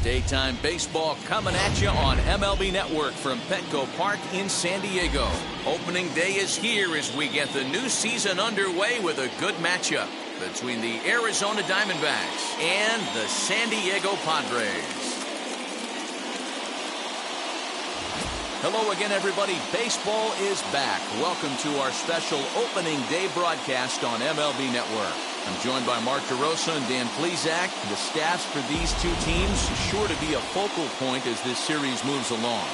Daytime baseball coming at you on MLB Network from Petco Park in San Diego. Opening day is here as we get the new season underway with a good matchup between the Arizona Diamondbacks and the San Diego Padres. Hello again, everybody. Baseball is back. Welcome to our special opening day broadcast on MLB Network. I'm joined by Mark DeRosa and Dan Plesac. The staffs for these two teams sure to be a focal point as this series moves along.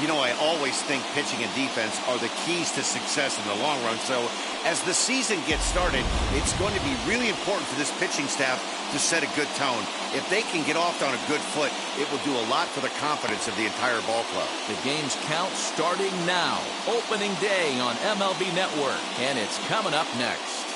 You know, I always think pitching and defense are the keys to success in the long run. So as the season gets started, it's going to be really important for this pitching staff to set a good tone. If they can get off on a good foot, it will do a lot for the confidence of the entire ball club. The game's count starting now. Opening day on MLB Network, and it's coming up next.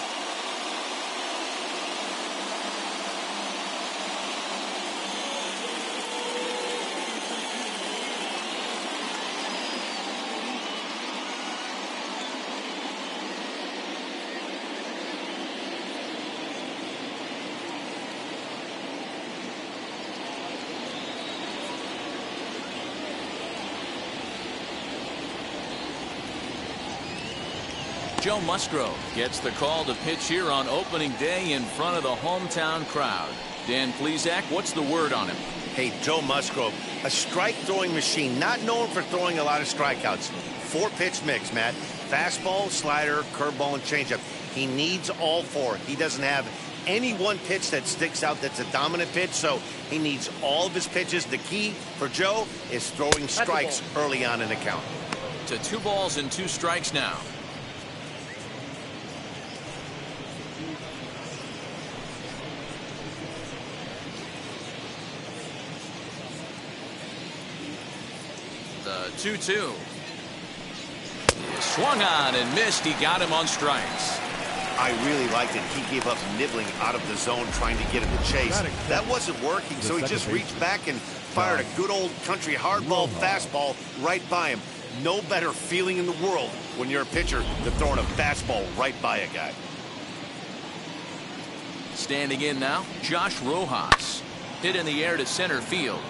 Joe Musgrove gets the call to pitch here on opening day in front of the hometown crowd. Dan Plesac, what's the word on him? Hey, Joe Musgrove, a strike-throwing machine, not known for throwing a lot of strikeouts. 4-pitch mix, Matt. Fastball, slider, curveball, and changeup. He needs all four. He doesn't have any one pitch that sticks out that's a dominant pitch, so he needs all of his pitches. The key for Joe is throwing strikes early on in the count. To 2 balls and 2 strikes now. The 2-2. Swung on and missed. He got him on strikes. I really liked it. He gave up nibbling out of the zone trying to get him to chase. That wasn't working, so he just reached back and fired a good old country hardball fastball right by him. No better feeling in the world when you're a pitcher than throwing a fastball right by a guy. Standing in now, Josh Rojas. Hit in the air to center field.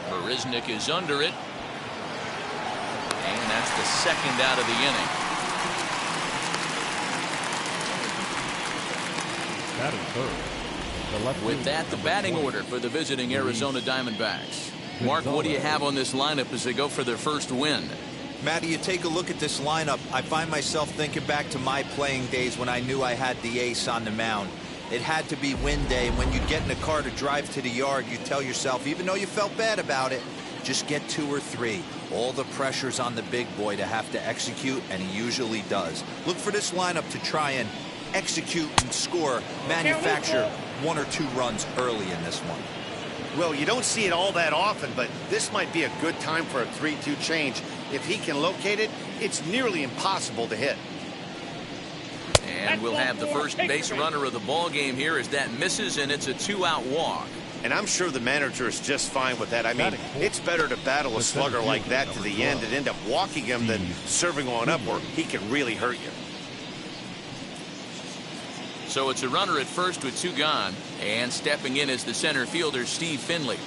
Marisnick is under it. And that's the second out of the inning. With that, the batting order for the visiting Arizona Diamondbacks. Mark, what do you have on this lineup as they go for their first win? Matty, you take a look at this lineup. I find myself thinking back to my playing days when I knew I had the ace on the mound. It had to be win day, and when you get in a car to drive to the yard, you tell yourself, even though you felt bad about it, just get 2 or 3. All the pressure's on the big boy to have to execute, and he usually does. Look for this lineup to try and execute and score, manufacture 1 or 2 runs early in this one. Well, you don't see it all that often, but this might be a good time for a 3-2 change. If he can locate it, it's nearly impossible to hit. And we'll have the first base runner of the ball game here as that misses, and it's a 2-out walk. And I'm sure the manager is just fine with that. I mean, it's better to battle a slugger like that to the end and end up walking him than serving on up where he can really hurt you. So it's a runner at first with 2 gone, and stepping in is the center fielder, Steve Finley.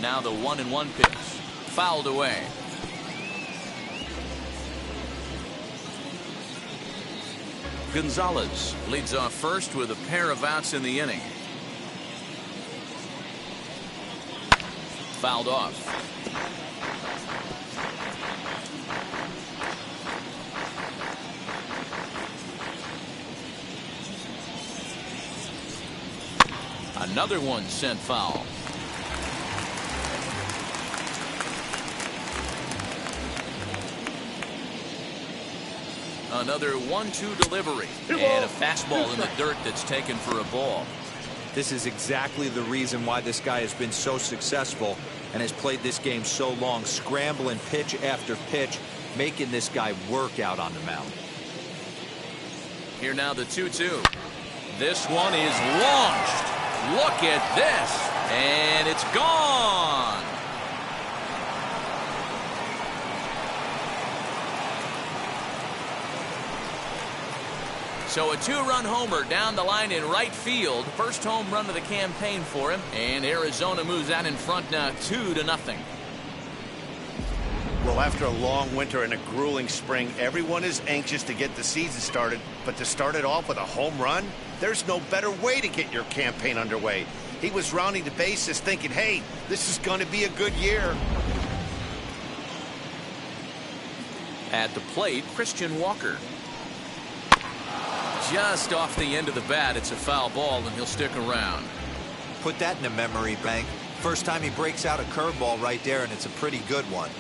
Now the 1-1 pitch, fouled away. Gonzalez leads off first with a pair of outs in the inning. Fouled off. Another one sent foul. Another 1-2 delivery and a fastball in the dirt that's taken for a ball. This is exactly the reason why this guy has been so successful and has played this game so long, scrambling pitch after pitch, making this guy work out on the mound. Here now the 2-2. This one is launched. Look at this, and it's gone. So a 2-run homer down the line in right field. First home run of the campaign for him. And Arizona moves out in front now 2-0. Well, after a long winter and a grueling spring, everyone is anxious to get the season started. But to start it off with a home run, there's no better way to get your campaign underway. He was rounding the bases thinking, hey, this is going to be a good year. At the plate, Christian Walker. Just off the end of the bat, it's a foul ball, and he'll stick around. Put that in a memory bank. First time he breaks out a curveball right there, and it's a pretty good one.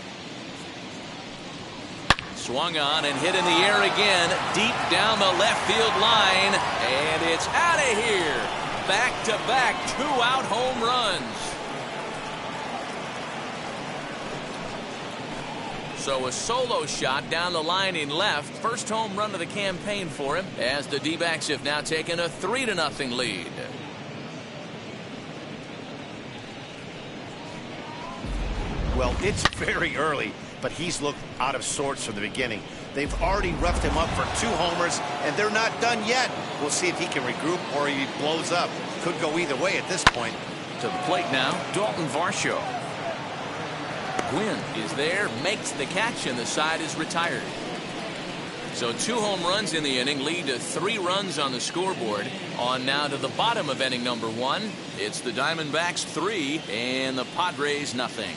Swung on and hit in the air again, deep down the left field line, and it's out of here. Back-to-back 2-out home runs. So a solo shot down the line in left. First home run of the campaign for him, as the D-backs have now taken a 3-0 lead. Well, it's very early, but he's looked out of sorts from the beginning. They've already roughed him up for 2 homers, and they're not done yet. We'll see if he can regroup or he blows up. Could go either way at this point. To the plate now, Dalton Varsho. Gwynn is there, makes the catch, and the side is retired. So 2 home runs in the inning lead to 3 runs on the scoreboard. On now to the bottom of inning number 1. It's the Diamondbacks 3 and the Padres nothing.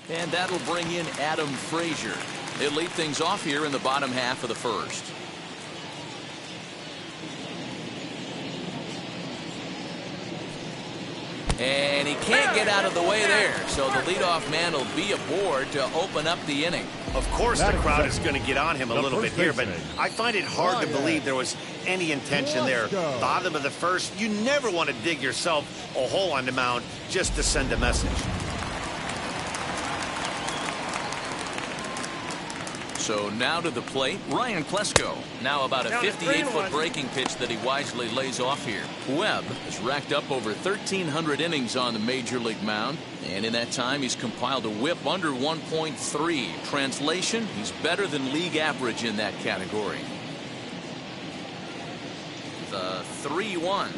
And that'll bring in Adam Frazier. He'll lead things off here in the bottom half of the first. And he can't get out of the way there, so the leadoff man will be aboard to open up the inning. Of course the crowd is going to get on him a little bit here, but I find it hard to believe there was any intention there. Bottom of the first, you never want to dig yourself a hole on the mound just to send a message. So now to the plate, Ryan Klesko. Now about a 58-foot breaking pitch that he wisely lays off here. Webb has racked up over 1,300 innings on the major league mound, and in that time he's compiled a whip under 1.3. Translation, he's better than league average in that category. The 3-1,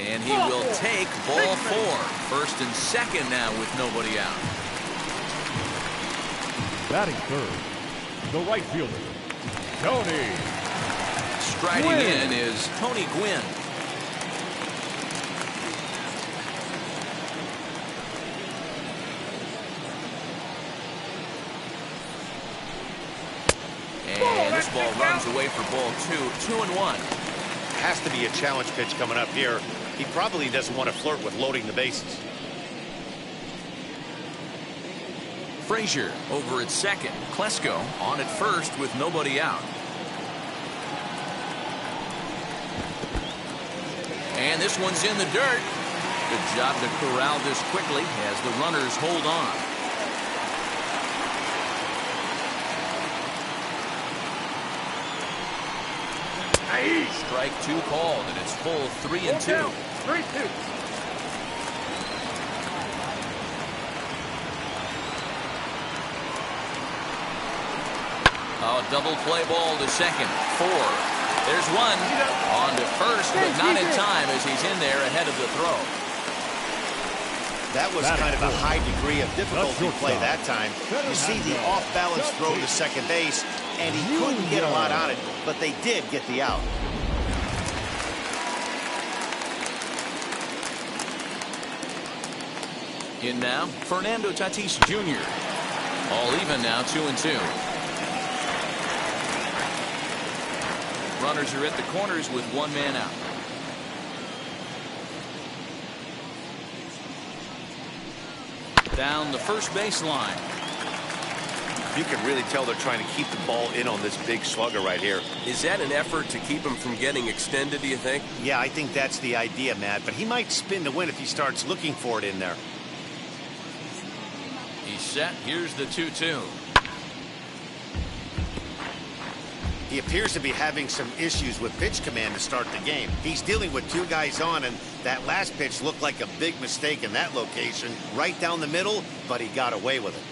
and he will take ball 4. First and second now with nobody out. Batting third, the right fielder, Tony. Striding in is Tony Gwynn. And this ball runs away for ball 2. 2-1. Has to be a challenge pitch coming up here. He probably doesn't want to flirt with loading the bases. Frazier over at second. Klesko on at first with nobody out. And this one's in the dirt. Good job to corral this quickly as the runners hold on. Strike 2 called, and it's full 3-2. 3-2. Oh, double play ball to second. 4. There's one. On to first, but not in time as he's in there ahead of the throw. That was kind of a high degree of difficulty play that time. You see the off-balance throw to second base, and he couldn't get a lot on it, but they did get the out. In now, Fernando Tatis Jr. All even now, 2-2. Runners are at the corners with 1 man out. Down the first baseline. You can really tell they're trying to keep the ball in on this big slugger right here. Is that an effort to keep him from getting extended, do you think? Yeah, I think that's the idea, Matt, but he might spin to win if he starts looking for it in there. He's set. Here's the 2-2. He appears to be having some issues with pitch command to start the game. He's dealing with 2 guys on, and that last pitch looked like a big mistake in that location. Right down the middle, but he got away with it.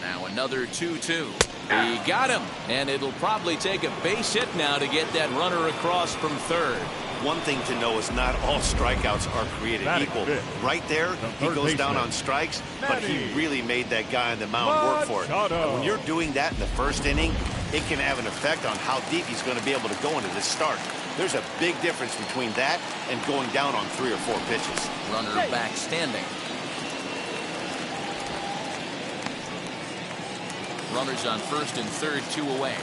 Now another 2-2. He got him, and it'll probably take a base hit now to get that runner across from third. One thing to know is not all strikeouts are created equal. Right there, he goes down on strikes, but he really made that guy on the mound work for it. And when you're doing that in the first inning, it can have an effect on how deep he's going to be able to go into this start. There's a big difference between that and going down on 3 or 4 pitches. Runner back standing. Runners on first and third, 2 away.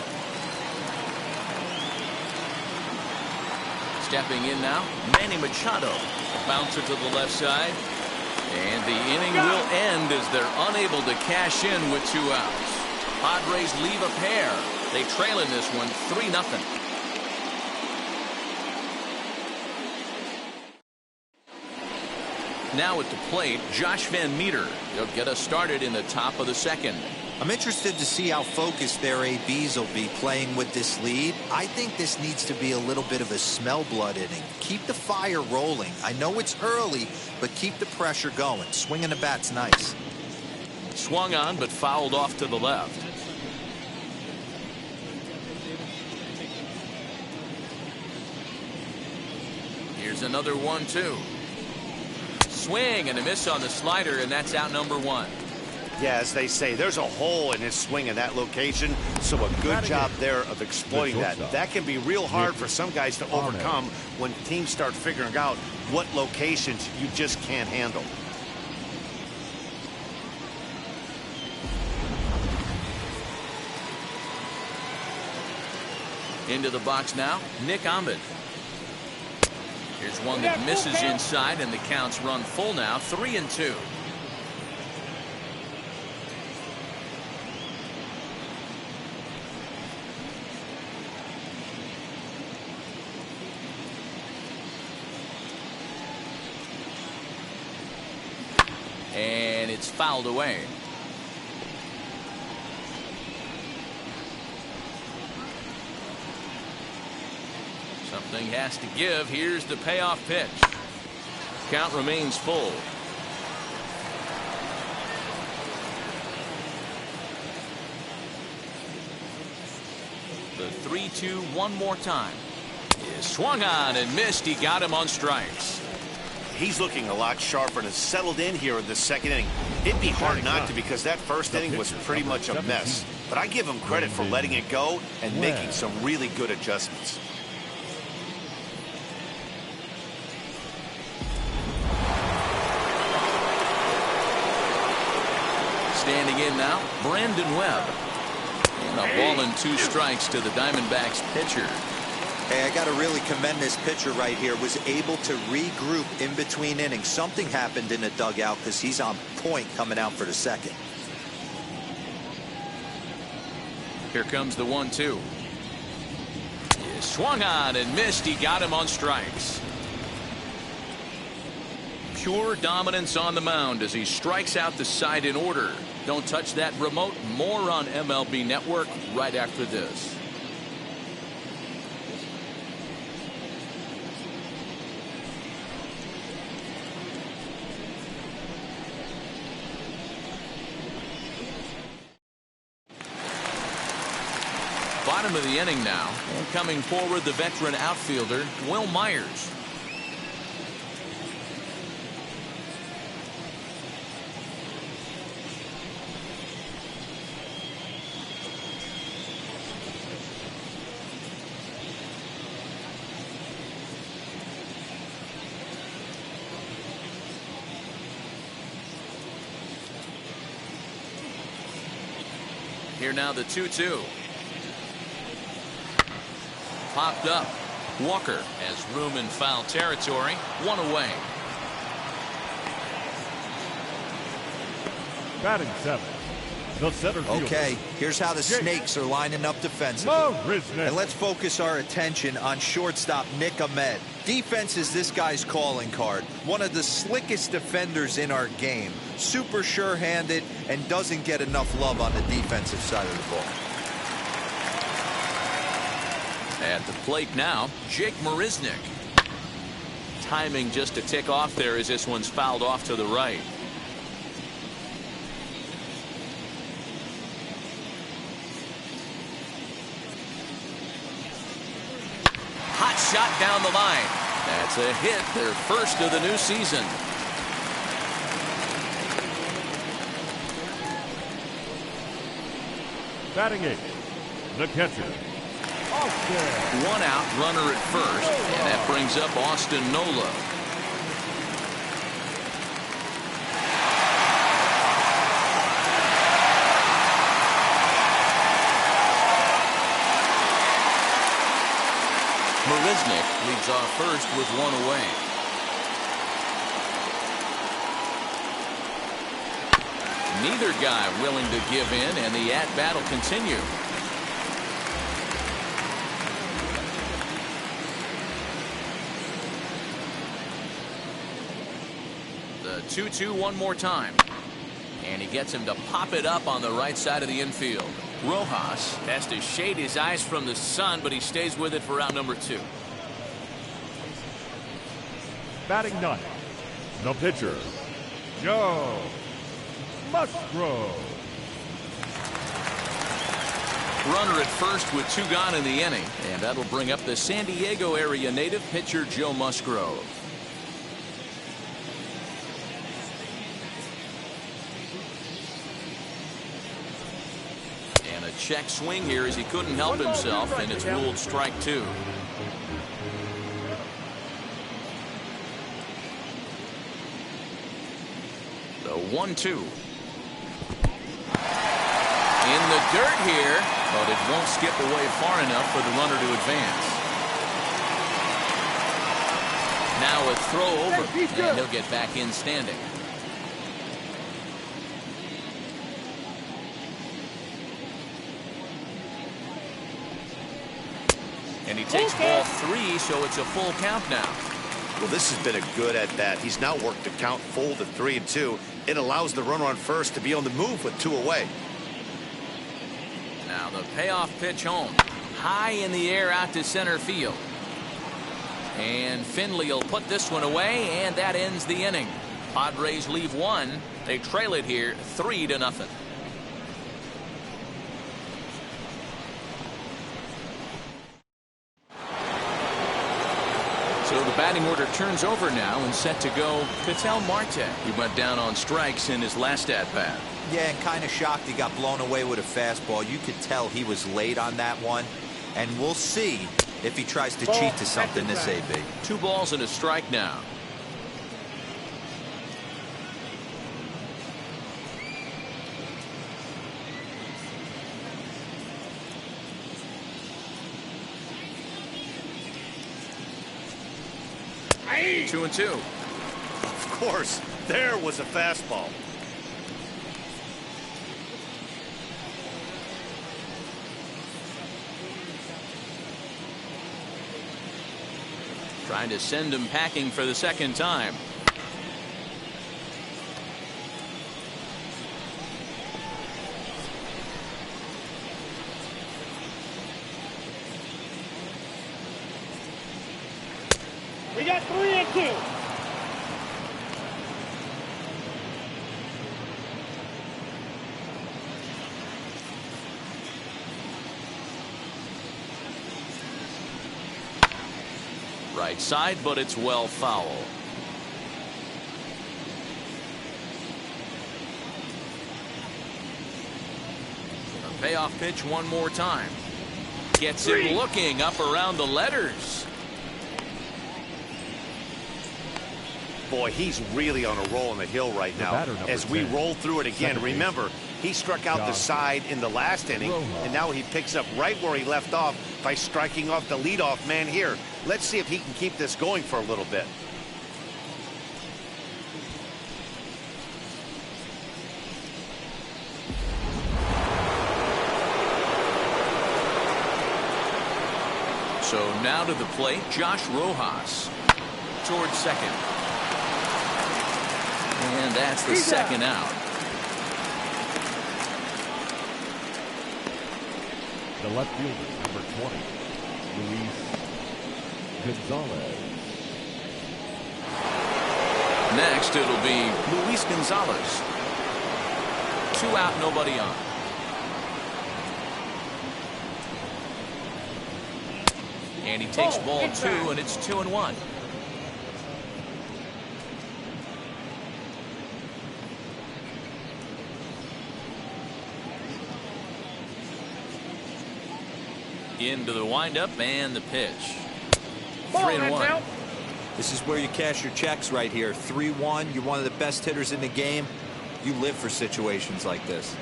Stepping in now, Manny Machado. Bouncer to the left side. And the inning will end as they're unable to cash in with 2 outs. Padres leave a pair. They trail in this one 3-0. Now at the plate, Josh Van Meter. He'll get us started in the top of the second. I'm interested to see how focused their ABs will be playing with this lead. I think this needs to be a little bit of a smell blood inning. Keep the fire rolling. I know it's early, but keep the pressure going. Swinging the bat's nice. Swung on, but fouled off to the left. Here's another 1-2. Swing and a miss on the slider, and that's out number 1. Yeah, as they say, there's a hole in his swing in that location, so a good job there of exploiting that. That can be real hard for some guys to overcome when teams start figuring out what locations you just can't handle. Into the box now, Nick Ahmed. Here's one that misses inside, and the counts run full now, 3-2. And it's fouled away. Something has to give. Here's the payoff pitch. Count remains full. The 3-2 one more time. Is swung on and missed. He got him on strikes. He's looking a lot sharper and has settled in here in the second inning. It'd be hard not to, because that first inning was pretty much a mess. But I give him credit for letting it go and making some really good adjustments. Standing in now, Brandon Webb. And a ball and 2 strikes to the Diamondbacks pitcher. Hey, I got to really commend this pitcher right here. Was able to regroup in between innings. Something happened in the dugout because he's on point coming out for the second. Here comes the 1-2. Swung on and missed. He got him on strikes. Pure dominance on the mound as he strikes out the side in order. Don't touch that remote. More on MLB Network right after this. Bottom of the inning now, and coming forward, the veteran outfielder Will Myers. Here now the 2-2. Popped up. Walker has room in foul territory. 1 away. Batting 7. The center fielder. Okay, here's how the Snakes are lining up defensively. And let's focus our attention on shortstop Nick Ahmed. Defense is this guy's calling card. One of the slickest defenders in our game. Super sure-handed and doesn't get enough love on the defensive side of the ball. At the plate now, Jake Marisnick. Timing just a tick off there as this one's fouled off to the right. shot down the line. That's a hit, their first of the new season. Batting 8, the catcher, Austin. One out, runner at first, and that brings up Austin Nola. Marisnick leads off first with one away. Neither guy willing to give in, and the at-bat will continue. The 2-2 one more time. And he gets him to pop it up on the right side of the infield. Rojas has to shade his eyes from the sun, but he stays with it for out number 2. Batting 9, the pitcher, Joe Musgrove. Runner at first with 2 gone in the inning, and that'll bring up the San Diego area native pitcher Joe Musgrove. And a check swing here as he couldn't help himself, and it's ruled strike 2. The 1-2. In the dirt here, but it won't skip away far enough for the runner to advance. Now a throw over, and he'll get back in standing. And he takes ball 3, so it's a full count now. Well, this has been a good at-bat. He's now worked the count full to 3-2. It allows the runner on first to be on the move with 2 away. Now the payoff pitch home. High in the air out to center field. And Finley will put this one away, and that ends the inning. Padres leave 1. They trail it here 3-0. So the batting order turns over now, and set to go Ketel Marte. He went down on strikes in his last at-bat. Yeah, and kind of shocked he got blown away with a fastball. You could tell he was late on that one. And we'll see if he tries to cheat to something this AB. 2 balls and a strike now. Hey. 2-2. Of course, there was a fastball. Trying to send him packing for the second time. We got 3-2. Right side, but it's well foul. A payoff pitch one more time. Gets him looking up around the letters. Boy, he's really on a roll on the hill right now. As we roll through it again, remember, he struck out the side in the last inning, and now he picks up right where he left off by striking off the leadoff man here. Let's see if he can keep this going for a little bit. So now to the plate, Josh Rojas towards second. And that's the second out. The left fielder, number 20, Luis Gonzalez. Next, it'll be Luis Gonzalez. 2 out, nobody on. And he takes ball 2, and it's 2-1. Into the windup and the pitch. 3-1. This is where you cash your checks right here. 3-1. You're one of the best hitters in the game. You live for situations like this.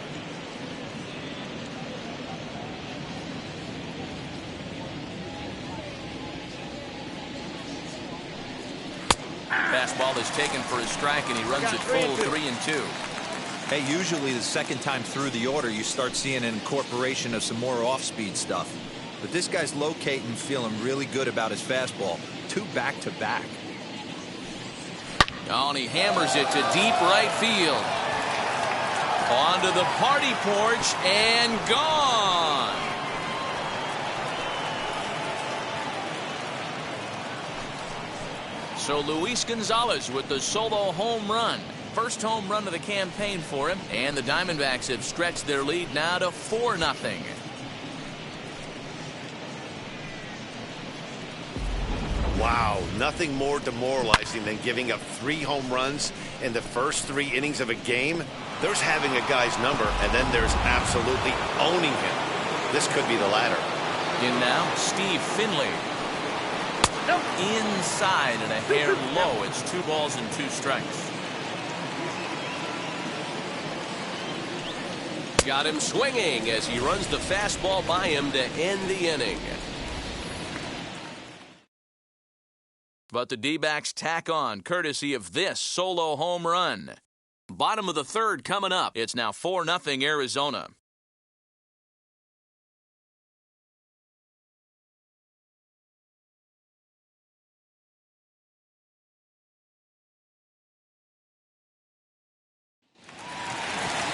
Fastball is taken for a strike, and he runs it full 3-2. Hey, usually the second time through the order, you start seeing an incorporation of some more off-speed stuff. But this guy's locating, feeling really good about his fastball. 2 back-to-back. Oh, and he hammers it to deep right field. Onto the party porch and gone. So Luis Gonzalez with the solo home run. First home run of the campaign for him. And the Diamondbacks have stretched their lead now to 4-0. Wow, nothing more demoralizing than giving up 3 home runs in the first 3 innings of a game. There's having a guy's number, and then there's absolutely owning him. This could be the latter. In now, Steve Finley. Inside and a hair low. It's 2 balls and 2 strikes. Got him swinging as he runs the fastball by him to end the inning. But the D-backs tack on courtesy of this solo home run. Bottom of the 3rd coming up. It's now 4-0 Arizona.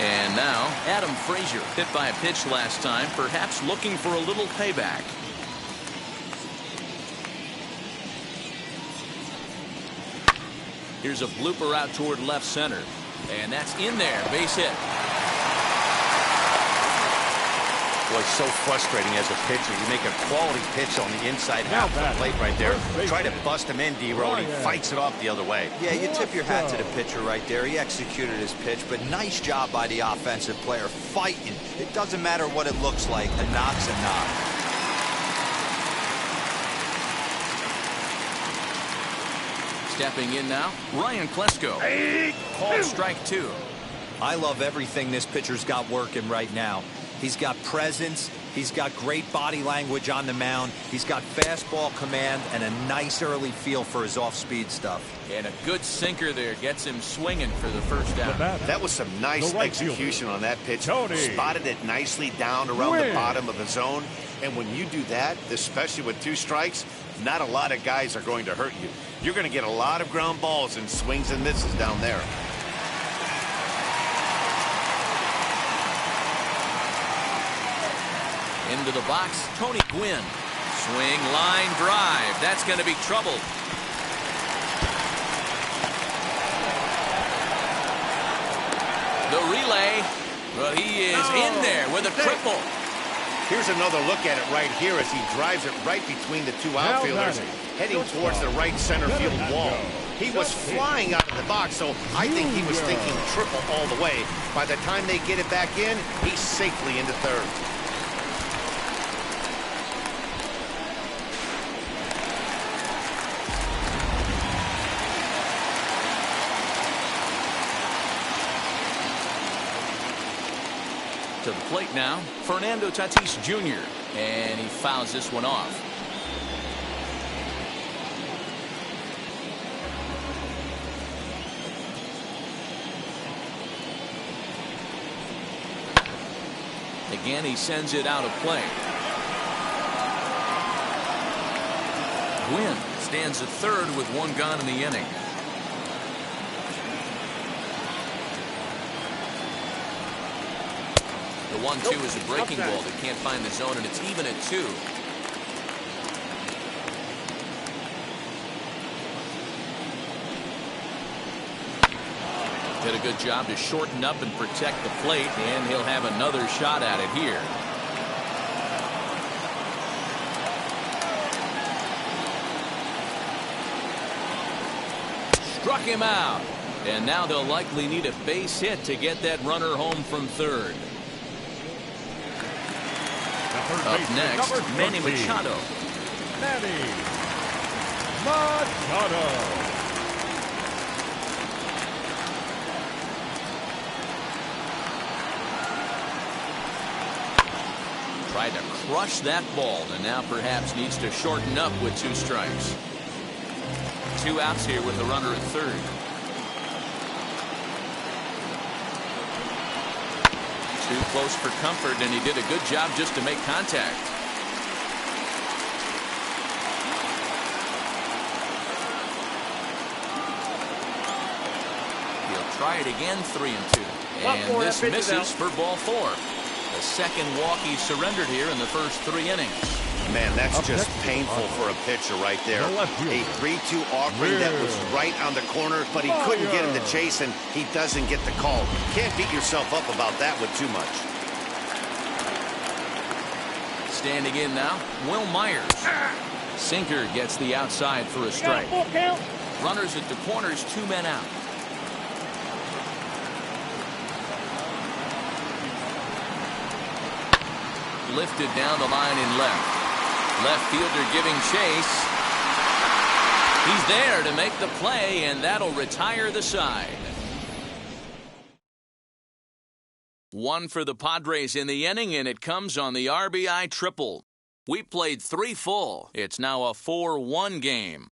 And now, Adam Frazier, hit by a pitch last time, perhaps looking for a little payback. Here's a blooper out toward left center. And that's in there. Base hit. Boy, it's so frustrating as a pitcher. You make a quality pitch on the inside half of the plate right there. Try to bust him in, D-Row, and he fights it off the other way. Yeah, you tip your hat to the pitcher right there. He executed his pitch, but nice job by the offensive player fighting. It doesn't matter what it looks like. A knock's a knock. Stepping in now, Ryan Klesko. Called strike 2. I love everything this pitcher's got working right now. He's got presence. He's got great body language on the mound. He's got fastball command and a nice early feel for his off-speed stuff. And a good sinker there gets him swinging for the first down. That was some nice execution on that pitch. Spotted it nicely down around the bottom of the zone. And when you do that, especially with 2 strikes, not a lot of guys are going to hurt you. You're going to get a lot of ground balls and swings and misses down there. Into the box, Tony Gwynn. Swing, line, drive. That's going to be trouble. The relay, but he is in there with a triple. Here's another look at it right here as he drives it right between the 2 outfielders, heading towards the right center field wall. He was flying out of the box, so I think he was thinking triple all the way. By the time they get it back in, he's safely into 3rd. To the plate now, Fernando Tatis Jr. And he fouls this one off. Again, he sends it out of play. Gwynn stands at 3rd with 1 gone in the inning. The 1-2 is a breaking ball that can't find the zone, and it's even at 2. Did a good job to shorten up and protect the plate, and he'll have another shot at it here. struck him out. And now they'll likely need a base hit to get that runner home from third. Up next, Manny Machado. Manny Machado. Tried to crush that ball, and now perhaps needs to shorten up with 2 strikes. 2 outs here with the runner at third. Too close for comfort, and he did a good job just to make contact. He'll try it again, 3-2. And this misses for ball 4. The second walk he surrendered here in the first 3 innings. Man, that's just painful for a pitcher right there. A 3-2 offering that was right on the corner, but he couldn't get him to chase, and he doesn't get the call. Can't beat yourself up about that one too much. Standing in now, Will Myers. Sinker gets the outside for a strike. Runners at the corners, 2 men out. Lifted down the line in left. Left fielder giving chase. He's there to make the play, and that'll retire the side. 1 for the Padres in the inning, and it comes on the RBI triple. We played 3 full. It's now a 4-1 game.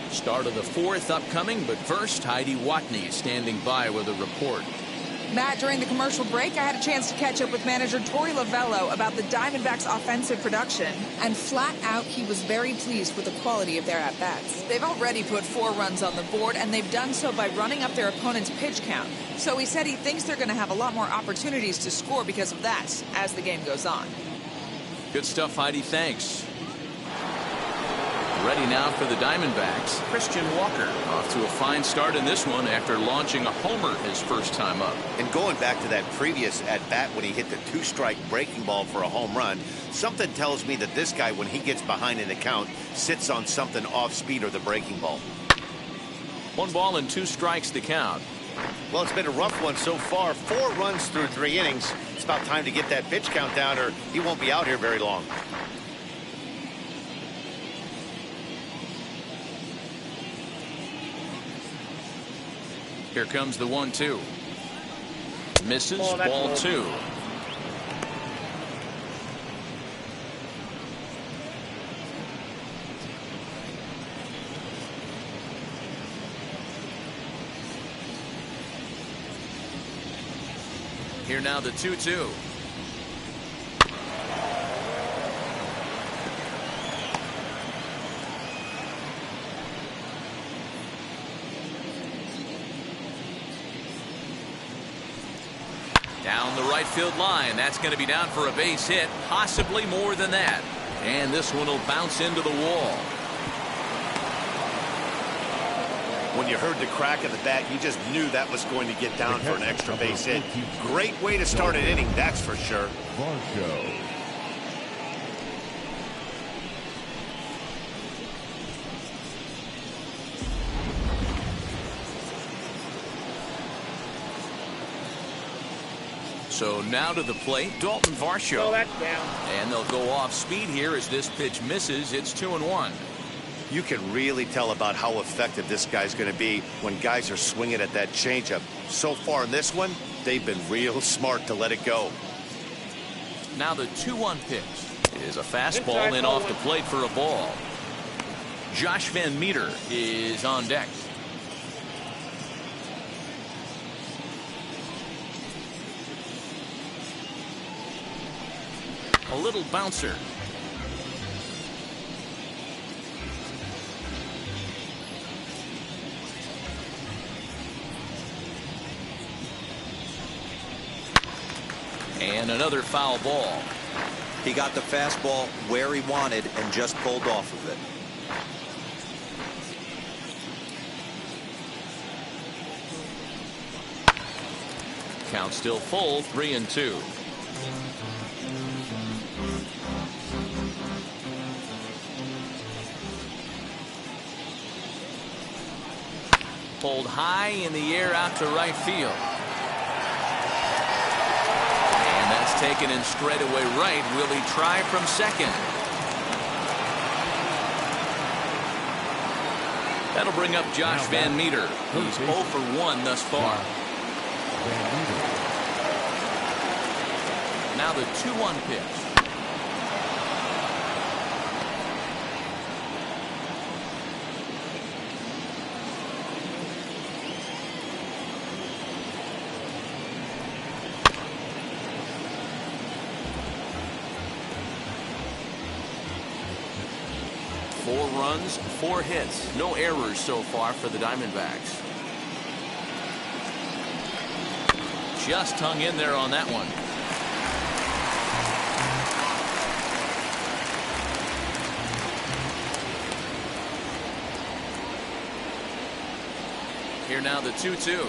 Start of the 4th upcoming, but first, Heidi Watney standing by with a report. Matt, during the commercial break, I had a chance to catch up with manager Torey Lovello about the Diamondbacks' offensive production. And flat out, he was very pleased with the quality of their at-bats. They've already put 4 runs on the board, and they've done so by running up their opponent's pitch count. So he said he thinks they're going to have a lot more opportunities to score because of that as the game goes on. Good stuff, Heidi. Thanks. Ready now for the Diamondbacks. Christian Walker off to a fine start in this one after launching a homer his first time up. And going back to that previous at-bat when he hit the 2-strike breaking ball for a home run, something tells me that this guy, when he gets behind in the count, sits on something off-speed or the breaking ball. 1 ball and 2 strikes to count. Well, it's been a rough one so far. 4 runs through 3 innings. It's about time to get that pitch count down, or he won't be out here very long. Here comes the 1-2. Misses, ball 2. Here now the 2-2. Down the right field line. That's going to be down for a base hit, possibly more than that. And this one will bounce into the wall. When you heard the crack of the bat, you just knew that was going to get down for an extra base hit. Great way to start an inning, that's for sure. So now to the plate, Dalton Varsho. Oh, that's down. And they'll go off speed here as this pitch misses. It's 2-1. You can really tell about how effective this guy's going to be when guys are swinging at that changeup. So far in this one, they've been real smart to let it go. Now the 2-1 pitch is a fastball in off the plate for a ball. Josh Van Meter is on deck. A little bouncer. And another foul ball. He got the fastball where he wanted and just pulled off of it. Count still full, 3-2. pulled high in the air out to right field. And that's taken in straightaway right. Will he try from second? That'll bring up Josh Van Meter. He's 0 for 1 thus far. Now the 2-1 pitch. Four runs, 4 hits, no errors so far for the Diamondbacks. Just hung in there on that one. Here now the 2-2.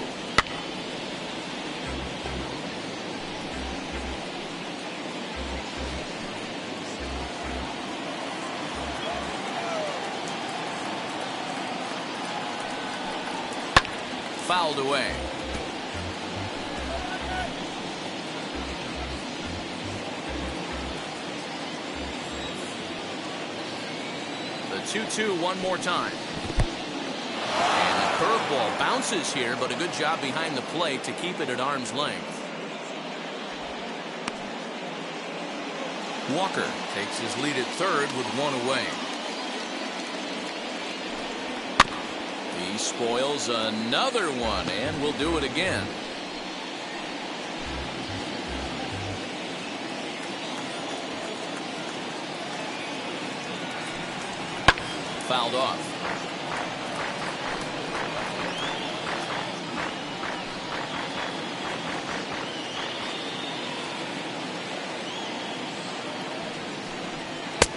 Fouled away. The 2-2 one more time. And the curveball bounces here, but a good job behind the plate to keep it at arm's length. Walker takes his lead at third with 1 away. He spoils another one, and will do it again. Fouled off.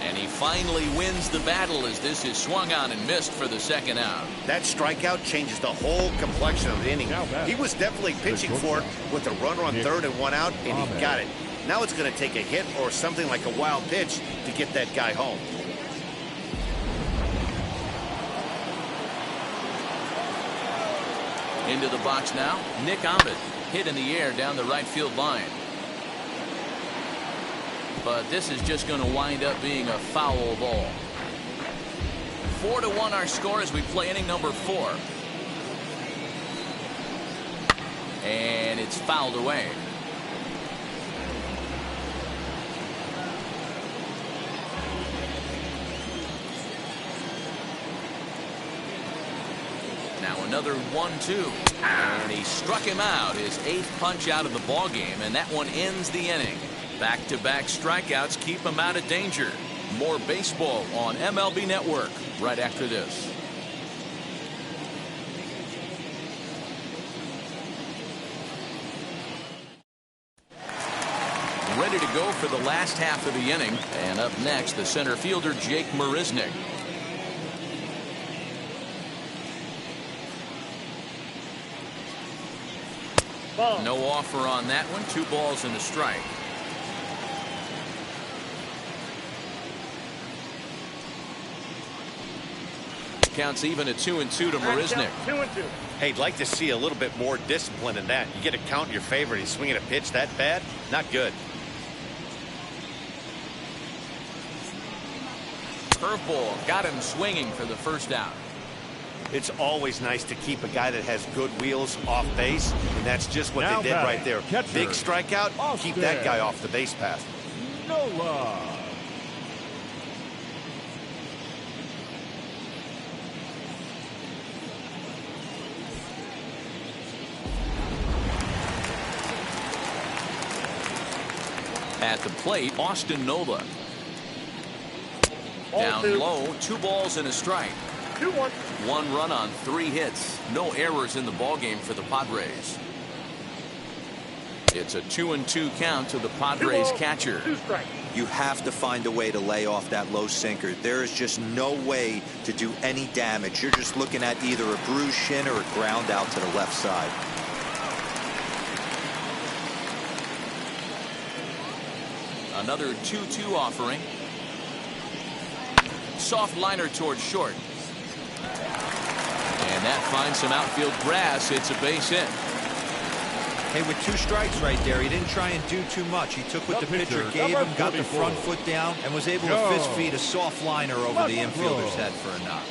And he finally wins the battle as this is swung on and missed for the second out. That strikeout changes the whole complexion of the inning. He was definitely pitching for it with a runner on third and 1 out, and he got it. Now it's going to take a hit or something like a wild pitch to get that guy home. Into the box now, Nick Ahmed, hit in the air down the right field line. But this is just going to wind up being a foul ball. 4-1 our score as we play inning number 4. And it's fouled away. Now another 1-2. And he struck him out, his 8th punch out of the ball game, and that one ends the inning. Back-to-back strikeouts keep him out of danger. More baseball on MLB Network right after this. Ready to go for the last half of the inning. And up next, the center fielder, Jake Marisnick. No offer on that one. 2 balls and a strike. Counts even at 2-2 to Marisnick. 2-2. Hey, I'd like to see a little bit more discipline in that. You get a count in your favor and he's swinging a pitch that bad? Not good. Curveball got him swinging for the first out. It's always nice to keep a guy that has good wheels off base, and that's just what Now they did batting, right there. catcher, Big strikeout, keep that guy off the base path. No love. At the plate, Austin Nola. Down low, 2 balls and a strike. 2-1. 1 run on 3 hits. No errors in the ballgame for the Padres. It's a 2-2 count to the Padres catcher. 2 strikes. You have to find a way to lay off that low sinker. There is just no way to do any damage. You're just looking at either a bruised shin or a ground out to the left side. Another 2-2 offering. Soft liner towards short. And that finds some outfield grass. It's a base hit. Hey, with 2 strikes right there, he didn't try and do too much. He took what the pitcher gave him, got the front foot down, and was able to fist feed a soft liner over the infielder's head for a knock.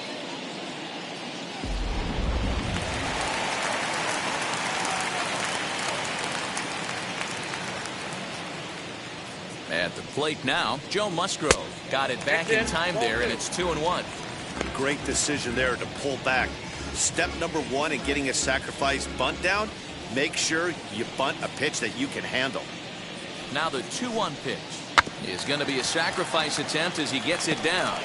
At the plate now, Joe Musgrove got it back in time there, and it's 2-1. Great decision there to pull back. Step number 1 in getting a sacrifice bunt down, make sure you bunt a pitch that you can handle. Now the 2-1 pitch is going to be a sacrifice attempt as he gets it down.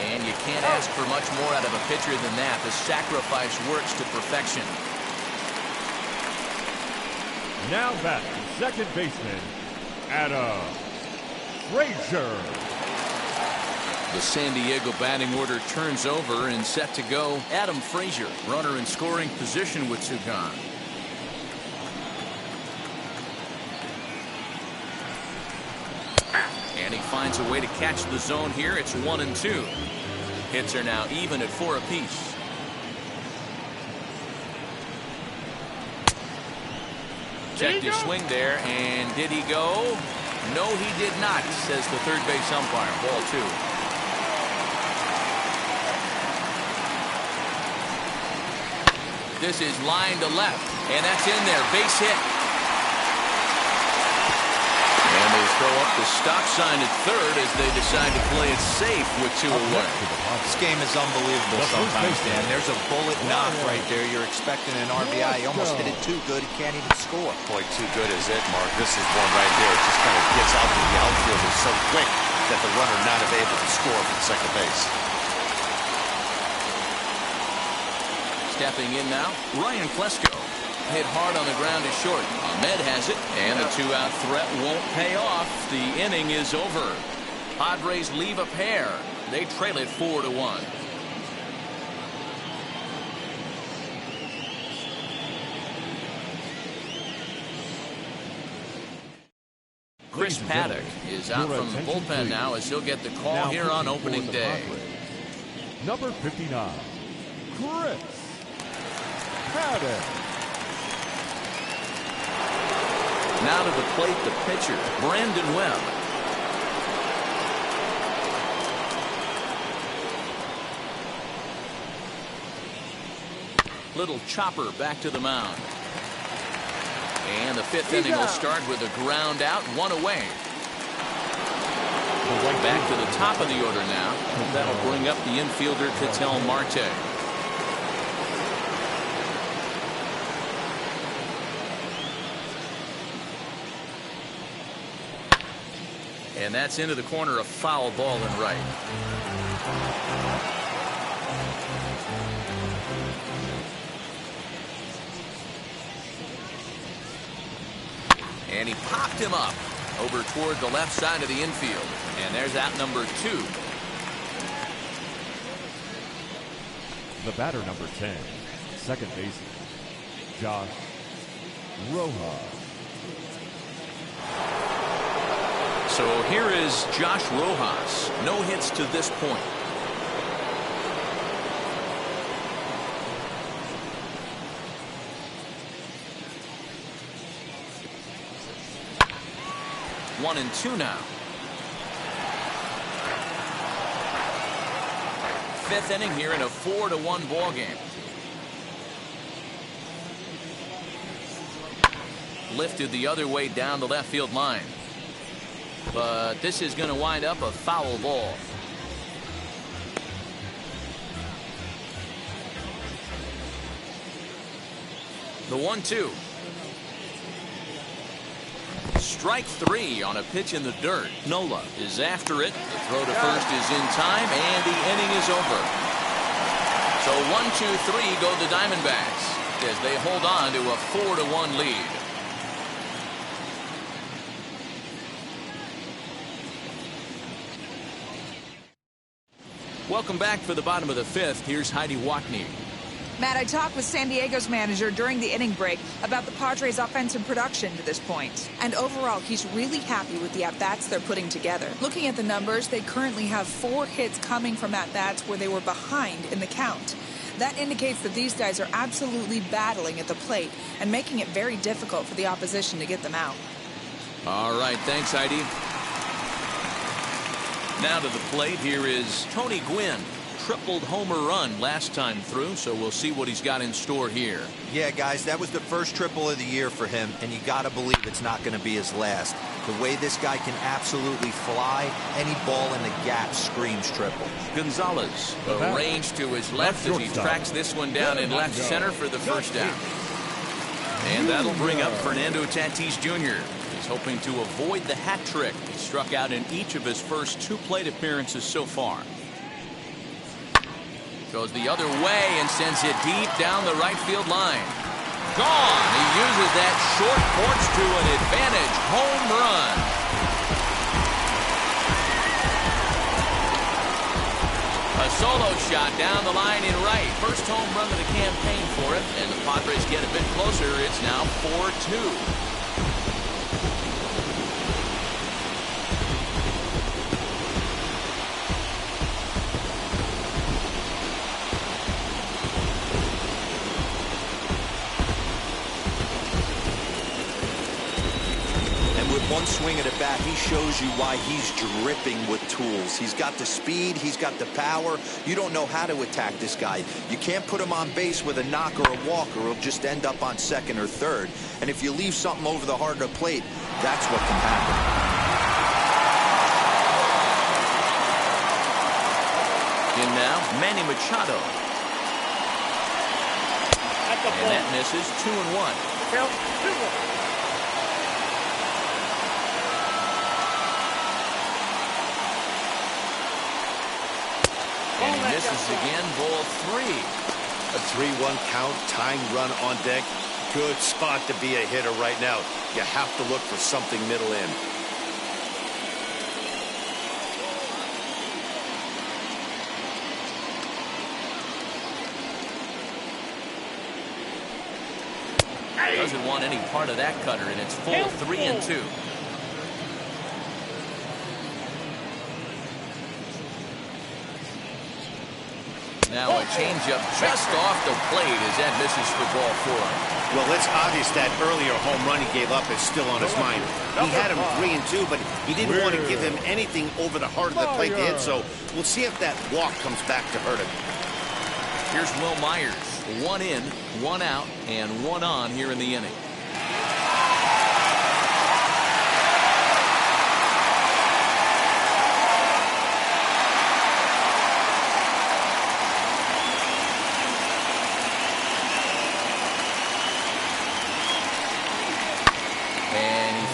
And you can't ask for much more out of a pitcher than that. The sacrifice works to perfection. Now batting, second baseman, Adam Frazier. The San Diego batting order turns over and set to go. Adam Frazier, runner in scoring position with 2 gone. And he finds a way to catch the zone here. It's 1-2. Hits are now even at 4 apiece. Checked his swing there, and did he go? No, he did not, says the third base umpire. Ball 2. This is line to left, and that's in there. Base hit. And they throw up the stop sign at third as they decide to play it safe with 2 away. This game is unbelievable sometimes, Dan. There's a bullet knock right there. You're expecting an RBI. He almost hit it too good. He can't even score. Boy, too good is it, Mark. This is one right there. It just kind of gets out to the outfielder so quick that the runner not able to score from second base. Stepping in now, Ryan Klesko. Hit hard on the ground to short. Ahmed has it, and the 2-out threat won't pay off. The inning is over. Padres leave a pair. They trail it 4-1. Chris Paddock is out from the bullpen now as he'll get the call here on opening day. Number 59, Chris Paddock. Now to the plate, the pitcher, Brandon Webb. Little chopper back to the mound. And the 5th inning will start with a ground out, 1 away. Back to the top of the order now. That'll bring up the infielder, Ketel Marte. And that's into the corner, a foul ball and right. And he popped him up over toward the left side of the infield. And there's out number 2. The batter, number 10, second baseman, Josh Rojas. So here is Josh Rojas. No hits to this point. One and 2 now. 5th inning here in a 4-1 ball game. Lifted the other way down the left field line. But this is going to wind up a foul ball. The 1-2. Strike 3 on a pitch in the dirt. Nola is after it. The throw to first is in time, and the inning is over. So 1-2-3 go the Diamondbacks as they hold on to a 4-1 lead. Welcome back for the bottom of the 5th. Here's Heidi Wackney. Matt, I talked with San Diego's manager during the inning break about the Padres' offensive production to this point. And overall, he's really happy with the at-bats they're putting together. Looking at the numbers, they currently have 4 hits coming from at-bats where they were behind in the count. That indicates that these guys are absolutely battling at the plate and making it very difficult for the opposition to get them out. All right, thanks, Heidi. Now to the plate, here is Tony Gwynn. Tripled homer run last time through, so we'll see what he's got in store here. Yeah, guys, that was the first triple of the year for him, and you got to believe it's not going to be his last. The way this guy can absolutely fly, any ball in the gap screams triple. Gonzalez arranged to his left as he tracks this one down in left center for the first down. And that'll bring up Fernando Tatis Jr. He's hoping to avoid the hat trick. He struck out in each of his first 2 plate appearances so far. Goes the other way and sends it deep down the right field line. Gone. He uses that short porch to an advantage home run. A solo shot down the line in right. First home run of the campaign for him, and the Padres get a bit closer. It's now 4-2. One swing at the bat, he shows you why he's dripping with tools. He's got the speed, he's got the power. You don't know how to attack this guy. You can't put him on base with a knock or a walk, or he'll just end up on second or third. And if you leave something over the heart of the plate, that's what can happen. In now, Manny Machado. And that misses. 2-1. And he misses again, ball 3. A 3-1 count, tying run on deck. Good spot to be a hitter right now. You have to look for something middle in. Doesn't want any part of that cutter, and it's full 3-2. Now a changeup just off the plate as that misses for ball 4. Well, it's obvious that earlier home run he gave up is still on his mind. He had him 3-2, but he didn't want to give him anything over the heart of the plate to hit, so we'll see if that walk comes back to hurt him. Here's Will Myers. 1 in, 1 out, and 1 on here in the inning.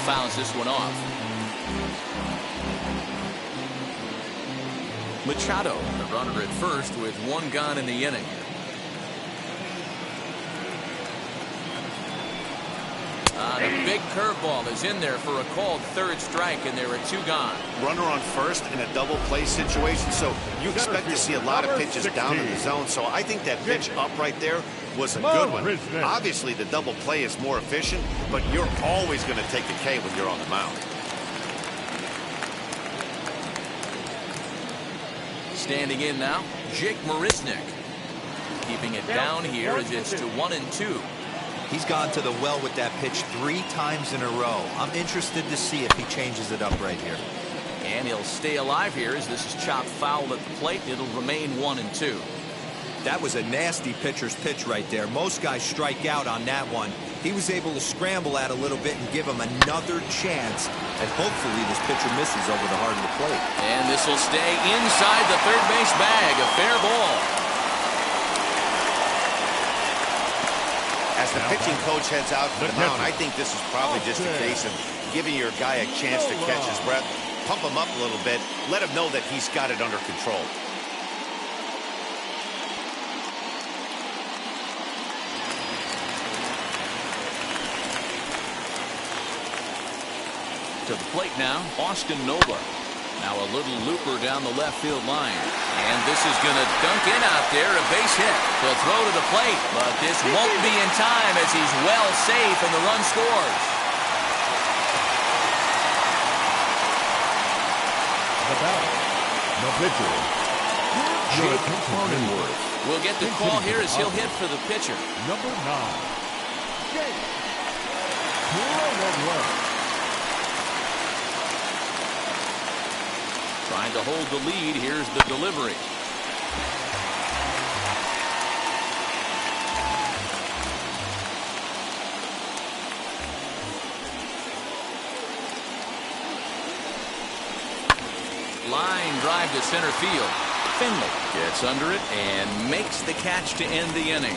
Fouls this one off. Machado, the runner at first with 1 gone in the inning. The big curveball is in there for a called 3rd strike, and there are 2 gone. Runner on first in a double play situation, so you expect to see a lot of pitches down in the zone. So I think that pitch up right there was a good one. Obviously, the double play is more efficient, but you're always going to take a K when you're on the mound. Standing in now, Jake Marisnick. Keeping it down here as it's to 1-2. He's gone to the well with that pitch 3 times in a row. I'm interested to see if he changes it up right here. And he'll stay alive here as this is chopped foul at the plate. It'll remain 1-2. That was a nasty pitcher's pitch right there. Most guys strike out on that one. He was able to scramble at a little bit and give him another chance. And hopefully this pitcher misses over the heart of the plate. And this will stay inside the third base bag. A fair ball. As the pitching coach heads out to the mound, I think this is probably just a case of giving your guy a chance to catch his breath, pump him up a little bit, let him know that he's got it under control. To the plate now, Austin Nova. Now a little looper down the left field line. And this is going to dunk in out there, a base hit. They'll throw to the plate, but this won't be in time as he's well safe and the run scores. The batter, the pitcher, Jake Cronenworth will get the call here as he'll hit for the pitcher. Number 9, Jake Cronenworth. Trying to hold the lead. Here's the delivery. Line drive to center field. Finley gets under it and makes the catch to end the inning.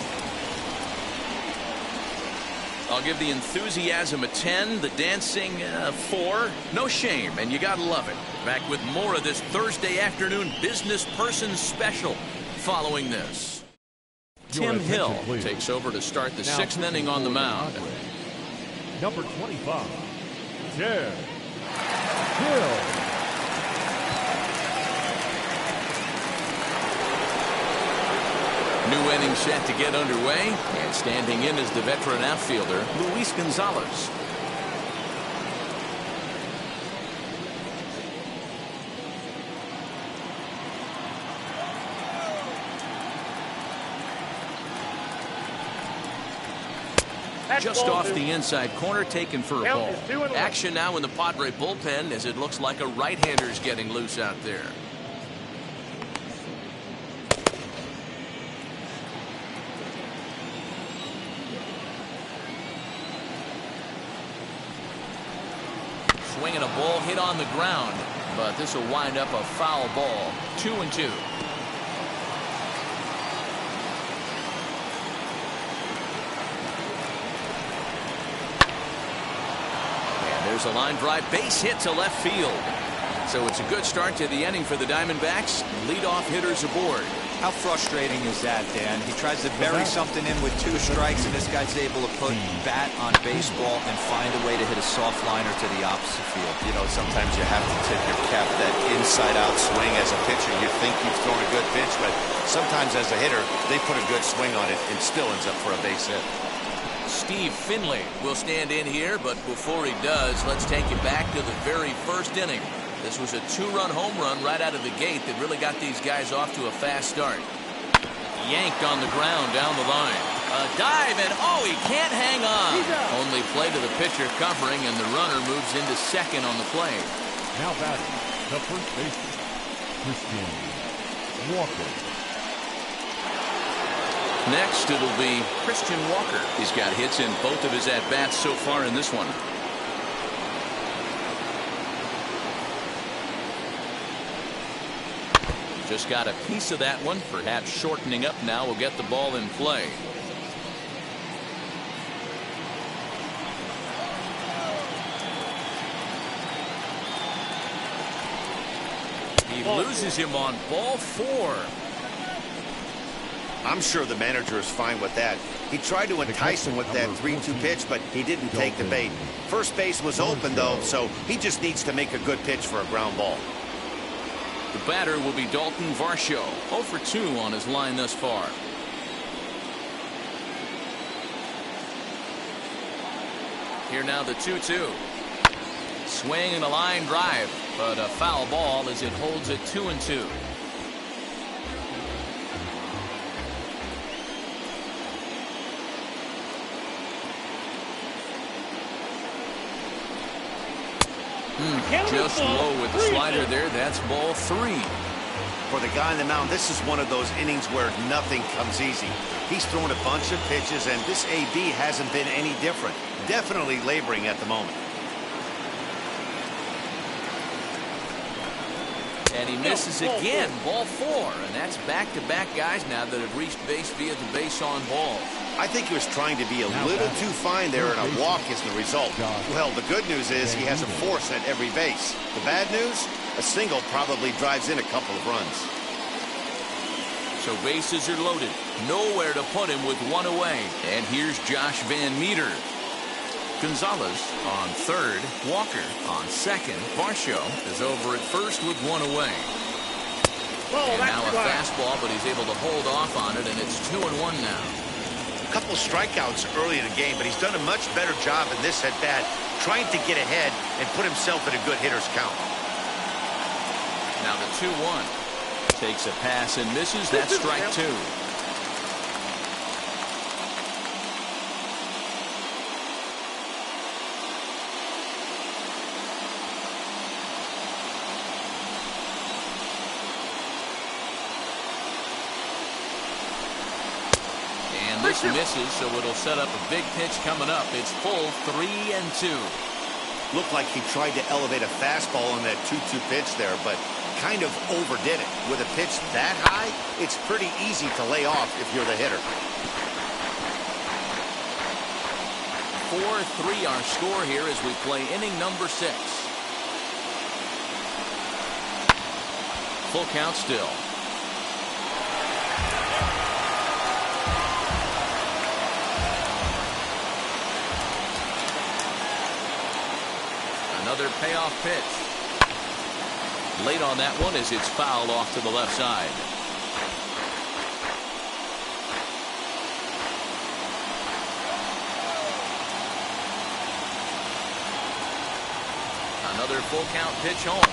I'll give the enthusiasm a 10, the dancing a 4. No shame, and you gotta love it. Back with more of this Thursday afternoon business person special following this. Tim Hill takes over to start the 6th inning on the mound. Number 25, Tim Hill. New inning set to get underway, and standing in is the veteran outfielder, Luis Gonzalez. Just off the inside corner, taken for a ball. Action now in the Padre bullpen as it looks like a right-hander's getting loose out there. Swinging a ball hit on the ground, but this will wind up a foul ball. 2-2. And there's a line drive base hit to left field. So it's a good start to the inning for the Diamondbacks. Leadoff hitters aboard. How frustrating is that, Dan? He tries to bury something in with 2 strikes, and this guy's able to put bat on baseball and find a way to hit a soft liner to the opposite field. You know, sometimes you have to tip your cap that inside-out swing. As a pitcher, you think you've thrown a good pitch, but sometimes as a hitter, they put a good swing on it and still ends up for a base hit. Steve Finley will stand in here, but before he does, let's take you back to the very first inning. This was a 2-run home run right out of the gate that really got these guys off to a fast start. Yanked on the ground down the line. A dive, and oh, he can't hang on. Only play to the pitcher covering, and the runner moves into second on the play. Now batting, the first baseman, Christian Walker. Next, it'll be Christian Walker. He's got hits in both of his at-bats so far in this one. Just got a piece of that one, perhaps shortening up now will get the ball in play. He loses him on ball 4. I'm sure the manager is fine with that. He tried to entice him with that 3-2 pitch, but he didn't take the bait. First base was open, though, so he just needs to make a good pitch for a ground ball. The batter will be Dalton Varsho, 0 for 2 on his line thus far. Here now the 2-2. Swing and a line drive, but a foul ball as it holds it 2-2. Just low with the slider there. That's ball 3. For the guy on the mound, this is one of those innings where nothing comes easy. He's thrown a bunch of pitches, and this AB hasn't been any different. Definitely laboring at the moment. And he misses again. Ball 4. And that's back-to-back guys now that have reached base via the base on balls. I think he was trying to be a little too fine there, and a walk is the result. Well, the good news is he has a force at every base. The bad news? A single probably drives in a couple of runs. So bases are loaded. Nowhere to put him with 1 away. And here's Josh Van Meter. Gonzalez on third. Walker on second. Varsho is over at first with 1 away. And now a fastball, but he's able to hold off on it, and it's 2-1 now. A couple strikeouts early in the game, but he's done a much better job in this at-bat, trying to get ahead and put himself in a good hitter's count. Now the 2-1. Takes a pass and misses. That's strike two. And this misses, so it'll set up a big pitch coming up. It's full 3-2. Looked like he tried to elevate a fastball on that 2-2 pitch there, but kind of overdid it. With a pitch that high, it's pretty easy to lay off if you're the hitter. 4-3 our score here as we play inning number 6. Full count still. Another payoff pitch. Late on that one as it's fouled off to the left side. Another full count pitch home.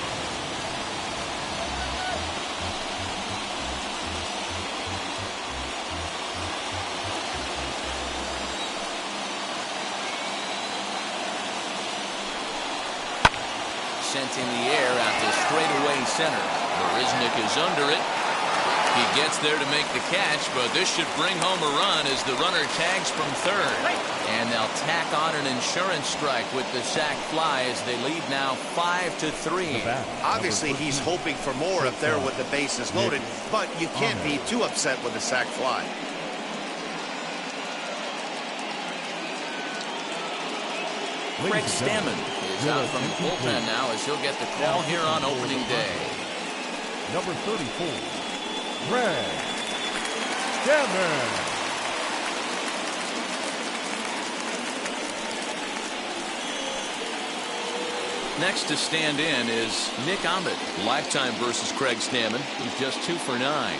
Sent in the air out to straightaway center. Marisnik is under it. He gets there to make the catch, but this should bring home a run as the runner tags from third. And they'll tack on an insurance strike with the sac fly as they lead now 5-3. Obviously, he's hoping for more up there with the bases loaded, but you can't be too upset with the sac fly. Craig Stammen is out from the bullpen now as he'll get the call here on opening day. Number 34, Craig Stammen. Next to stand in is Nick Ahmed. Lifetime versus Craig Stammen. He's just 2 for 9.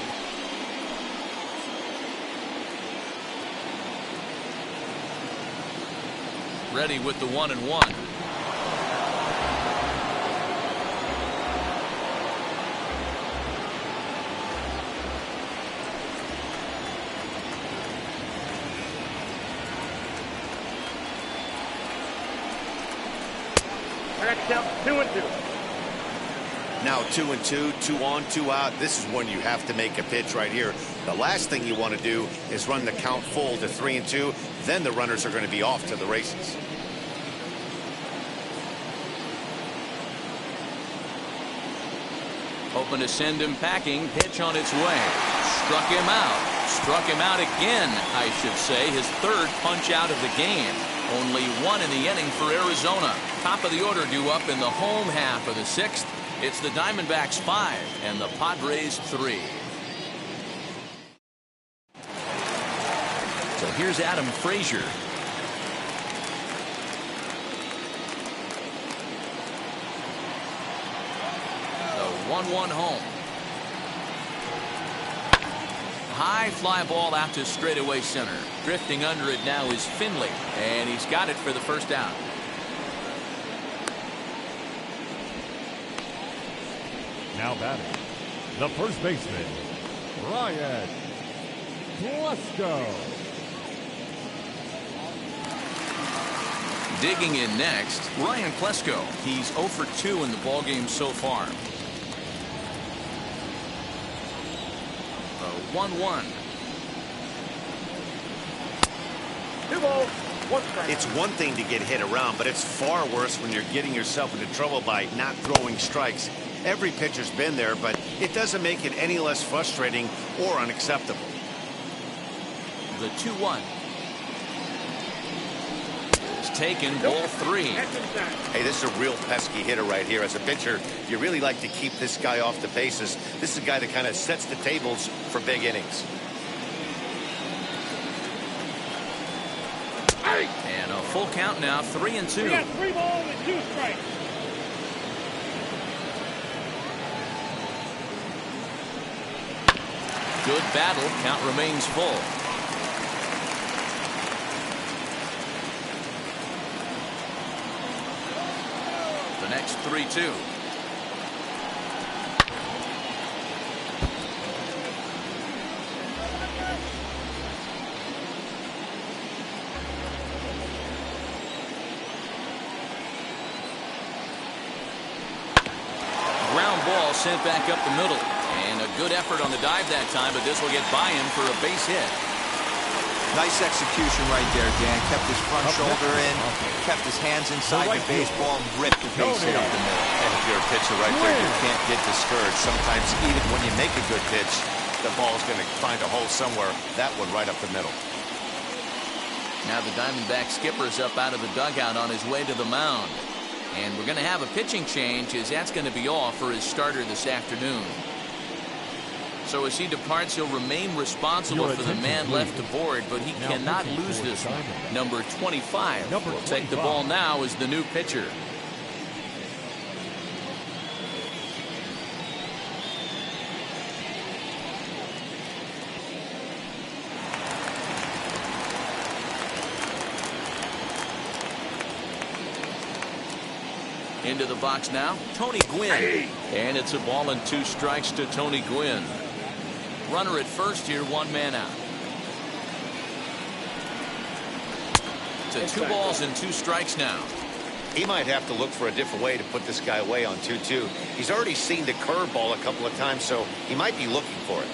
Ready with the 1-1. Count 2-2. Now 2-2, 2 on, 2 out. This is when you have to make a pitch right here. The last thing you want to do is run the count full to 3-2. Then the runners are going to be off to the races. Hoping to send him packing. Pitch on its way. Struck him out. Struck him out again, I should say. His third punch out of the game. Only 1 in the inning for Arizona. Top of the order due up in the home half of the 6th. It's the Diamondbacks 5 and the Padres 3. So here's Adam Frazier. The 1-1 home. High fly ball out to straightaway center. Drifting under it now is Finley, and he's got it for the first out. Now batting, the first baseman, Ryan Plesko. Digging in next, Ryan Plesko. He's 0 for 2 in the ballgame so far. 1-1. 2 balls, 1 strike. It's one thing to get hit around, but it's far worse when you're getting yourself into trouble by not throwing strikes. Every pitcher's been there, but it doesn't make it any less frustrating or unacceptable. The 2-1. It's taken, ball 3. Hey, this is a real pesky hitter right here. As a pitcher, you really like to keep this guy off the bases. This is a guy that kind of sets the tables for big innings. And a full count now, 3-2. We got 3 balls and 2 strikes. Good battle. Count remains full. The next 3-2. ball sent back up the middle. And a good effort on the dive that time, but this will get by him for a base hit. Nice execution right there, Dan. Kept his front shoulder in, kept his hands inside the baseball, and ripped the base hit up the middle. And if you're a pitcher right there, you can't get discouraged. Sometimes even when you make a good pitch, the ball's going to find a hole somewhere. That one right up the middle. Now the Diamondback skipper's up out of the dugout on his way to the mound. And we're going to have a pitching change, as that's going to be all for his starter this afternoon. So as he departs, he'll remain responsible for the man left aboard, but he cannot lose this one. Number 25 will take the ball now as the new pitcher. Into the box now, Tony Gwynn. And it's a ball and 2 strikes to Tony Gwynn. Runner at first here, 1 man out. To 2 balls and 2 strikes now. He might have to look for a different way to put this guy away on 2-2. He's already seen the curveball a couple of times, so he might be looking for it.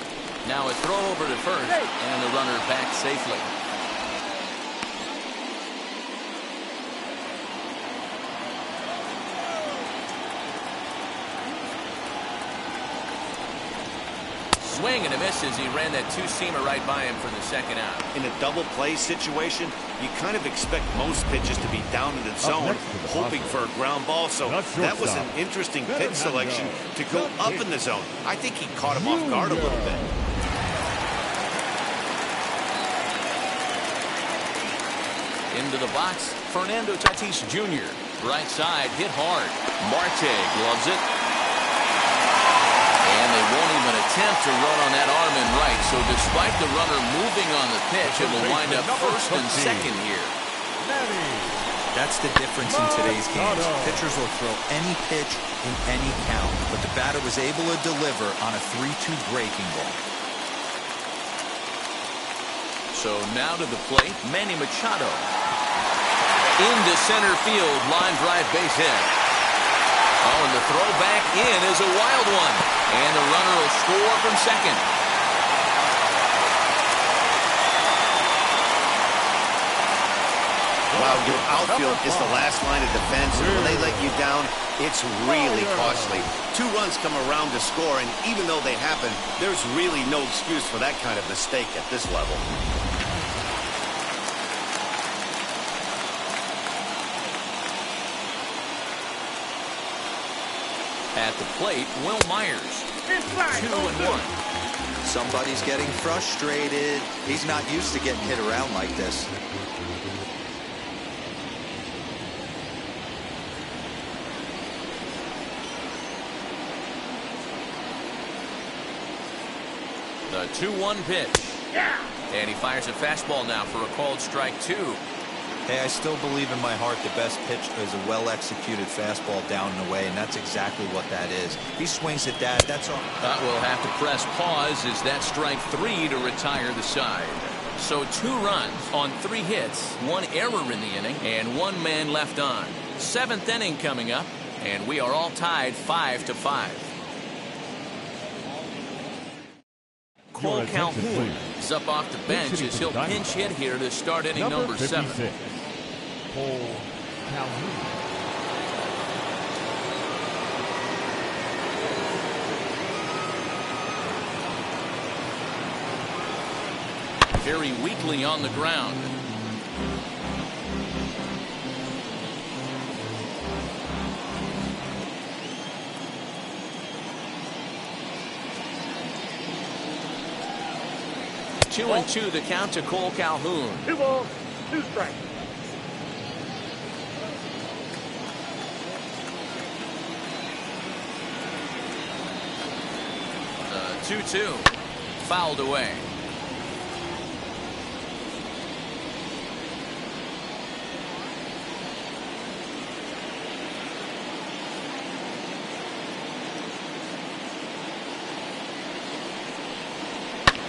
Now a throw over to first, and the runner back safely. Swing and a miss as he ran that 2-seamer right by him for the second out. In a double play situation, you kind of expect most pitches to be down in the zone, hoping for a ground ball. So that was an interesting pitch selection to go up in the zone. I think he caught him off guard a little bit. Into the box, Fernando Tatis Jr. Right side, hit hard. Marte gloves it. And they won't even attempt to run on that arm in right. So despite the runner moving on the pitch, it will wind up first and second here. That's the difference in today's games. Pitchers will throw any pitch in any count, but the batter was able to deliver on a 3-2 breaking ball. So now to the plate, Manny Machado. Into center field, line drive base hit. Oh, and the throw back in is a wild one. And the runner will score from second. Wow, your outfield is the last line of defense, and when they let you down, it's really costly. 2 runs come around to score, and even though they happen, there's really no excuse for that kind of mistake at this level. At the plate, Will Myers. 2-1. Somebody's getting frustrated. He's not used to getting hit around like this. The 2-1 pitch. And he fires a fastball now for a called strike 2. Hey, I still believe in my heart the best pitch is a well-executed fastball down and away, and that's exactly what that is. He swings at that, that's all. We'll have to press pause as that strike 3 to retire the side. So 2 runs on 3 hits, 1 error in the inning, and 1 man left on. 7th inning coming up, and we are all tied 5-5. Cole Calhoun is up off the bench as he'll pinch hit here to start inning number 7. Cole Calhoun. Very weakly on the ground. Two and 2 the count to Cole Calhoun. 2 balls, 2 strikes. The 2-2 fouled away.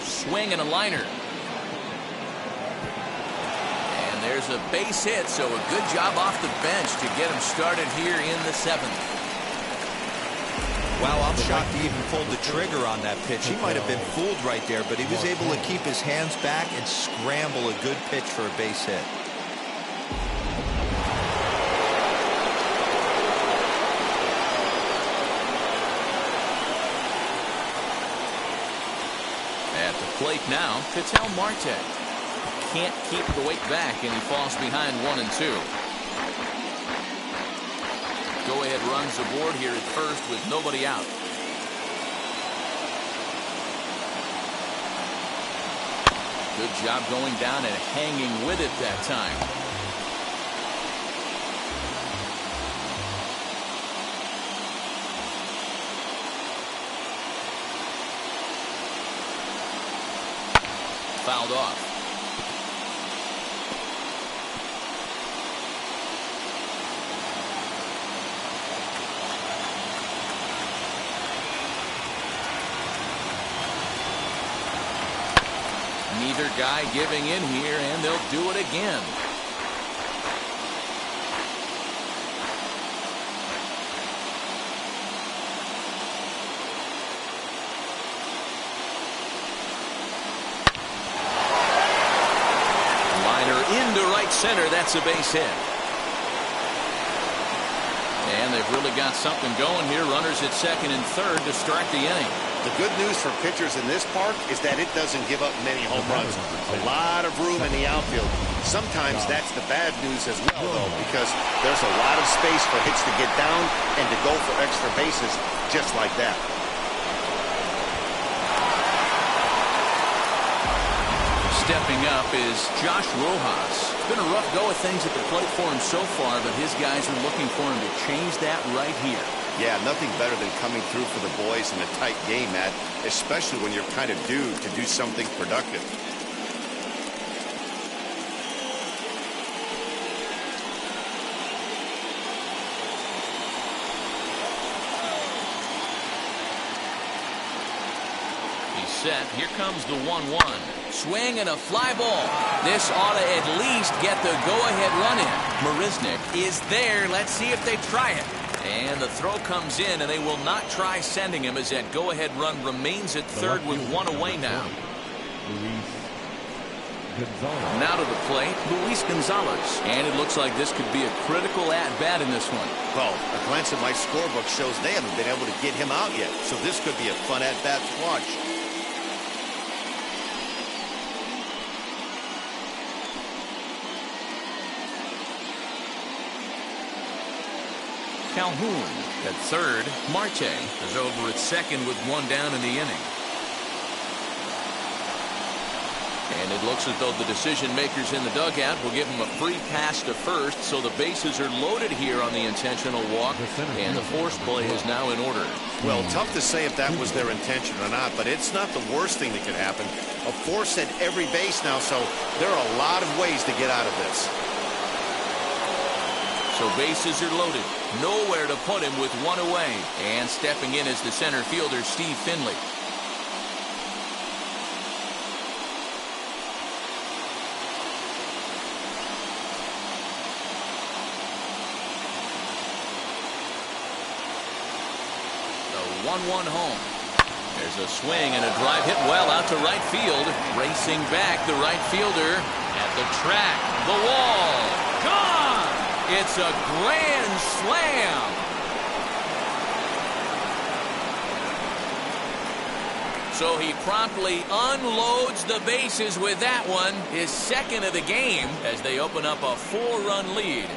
Swing and a liner. And there's a base hit, so a good job off the bench to get him started here in the 7th. Wow, I'm shocked he even pulled the trigger on that pitch. He might have been fooled right there, but he was able to keep his hands back and scramble a good pitch for a base hit. At the plate now, Ketel Marte. Can't keep the weight back, and he falls behind 1-2. Go-ahead runs aboard here at first with nobody out. Good job going down and hanging with it that time. Fouled off. Neither guy giving in here, and they'll do it again. Liner into right center. That's a base hit. And they've really got something going here. Runners at second and third to start the inning. The good news for pitchers in this park is that it doesn't give up many home runs. A lot of room in the outfield. Sometimes that's the bad news as well, though, because there's a lot of space for hits to get down and to go for extra bases just like that. Stepping up is Josh Rojas. It's been a rough go of things at the plate for him so far, but his guys are looking for him to change that right here. Yeah, nothing better than coming through for the boys in a tight game, Matt, especially when you're kind of due to do something productive. He's set. Here comes the 1-1. Swing and a fly ball. This ought to at least get the go-ahead run in. Marisnick is there. Let's see if they try it. And the throw comes in, and they will not try sending him as that go-ahead run remains at third with one away now. Now to the plate, Luis Gonzalez. And it looks like this could be a critical at-bat in this one. Well, a glance at my scorebook shows they haven't been able to get him out yet, so this could be a fun at-bat to watch. Calhoun at third. Marte is over at second with one down in the inning. And it looks as though the decision makers in the dugout will give him a free pass to first, so the bases are loaded here on the intentional walk, and the force play is now in order. Well, tough to say if that was their intention or not, but it's not the worst thing that could happen. A force at every base now, so there are a lot of ways to get out of this. So bases are loaded. Nowhere to put him with one away. And stepping in is the center fielder, Steve Finley. The 1-1 home. There's a swing and a drive hit well out to right field. Racing back, the right fielder at the track. The wall. Gone! It's a grand slam. So he promptly unloads the bases with that one, his second of the game, as they open up a 4-run lead.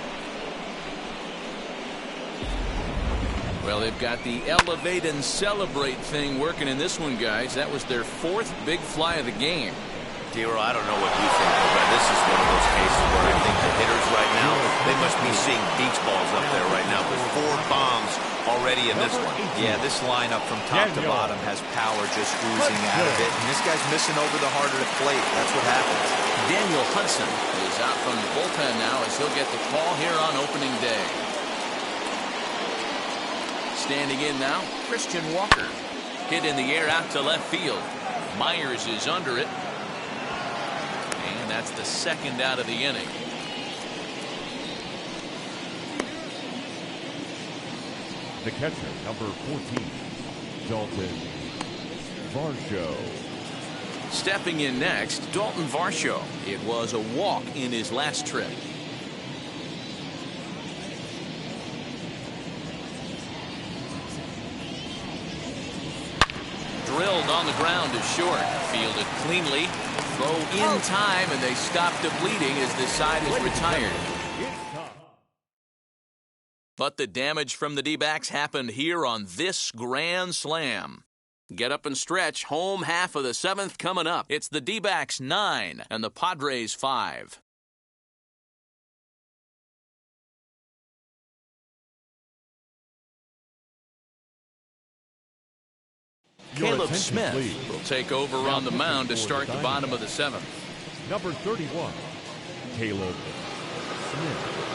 Well, they've got the elevate and celebrate thing working in this one, guys. That was their 4th big fly of the game. Dero, I don't know what you think, but this is one of those cases where I think the hitters right now, they must be seeing beach balls up there right now with 4 bombs already in this one. Yeah, this lineup from top to bottom has power just oozing out of it. And this guy's missing over the heart of the plate. That's what happens. Daniel Hudson is out from the bullpen now as he'll get the call here on opening day. Standing in now, Christian Walker. Hit in the air out to left field. Myers is under it. And that's the second out of the inning. The catcher, number 14, Dalton Varsho. Stepping in next, Dalton Varsho. It was a walk in his last trip. Drilled on the ground is short. Fielded cleanly. Throw in time, and they stop the bleeding as the side is retired. But the damage from the D-backs happened here on this grand slam. Get up and stretch. Home half of the 7th coming up. It's the D-backs 9 and the Padres 5. Caleb Smith will take over on the mound to start the bottom of the 7th. Number 31, Caleb Smith.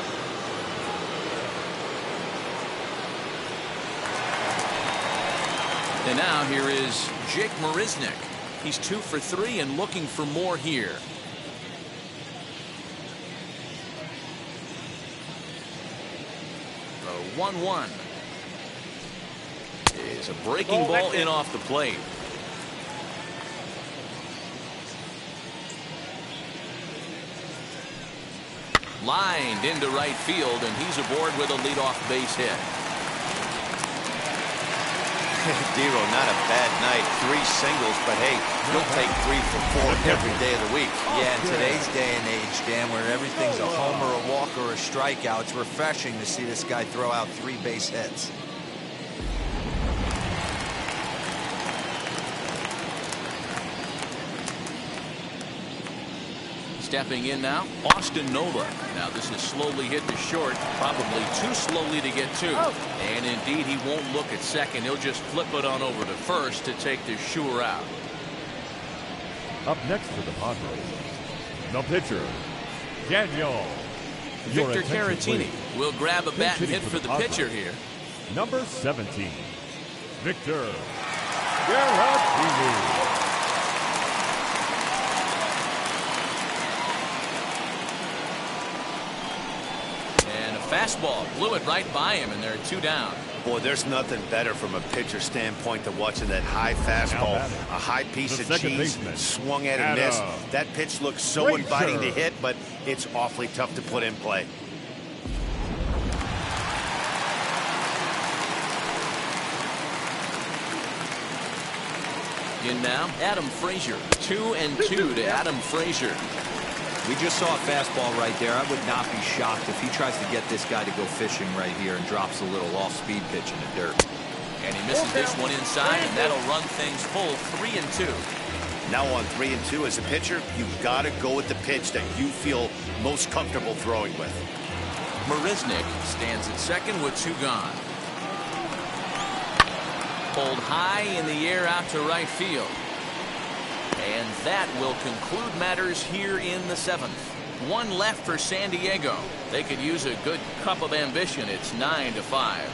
And now here is Jake Marisnick. He's 2 for 3 and looking for more here. The 1-1. Is a breaking ball in off the plate. Lined into right field, and he's aboard with a leadoff base hit. Dero, not a bad night. 3 singles, but hey, you'll take 3 for 4 every day of the week. Yeah, in today's day and age, Dan, where everything's a homer, a walk, or a strikeout, it's refreshing to see this guy throw out 3 base hits. Stepping in now, Austin Nola. Now this is slowly hit to short, probably too slowly to get to. And indeed, he won't look at second. He'll just flip it on over to first to take the sure out. Up next for the Padres, the pitcher, Daniel. Victor Caratini will grab a bat and hit for the pitcher here. Number 17, Victor Caratini. Fastball blew it right by him, and they're 2 down. Boy, there's nothing better from a pitcher standpoint than watching that high fastball, a high piece of cheese, swung at and missed. That pitch looks so inviting to hit, but it's awfully tough to put in play. In now, Adam Frazier. 2-2 to Adam Frazier. We just saw a fastball right there. I would not be shocked if he tries to get this guy to go fishing right here and drops a little off-speed pitch in the dirt. And he misses this one inside, and that'll run things full 3-2. Now on 3-2 as a pitcher, you've got to go with the pitch that you feel most comfortable throwing with. Marisnick stands at second with 2 gone. Pulled high in the air out to right field. And that will conclude matters here in the 7th. 1 left for San Diego. They could use a good cup of ambition. It's 9-5.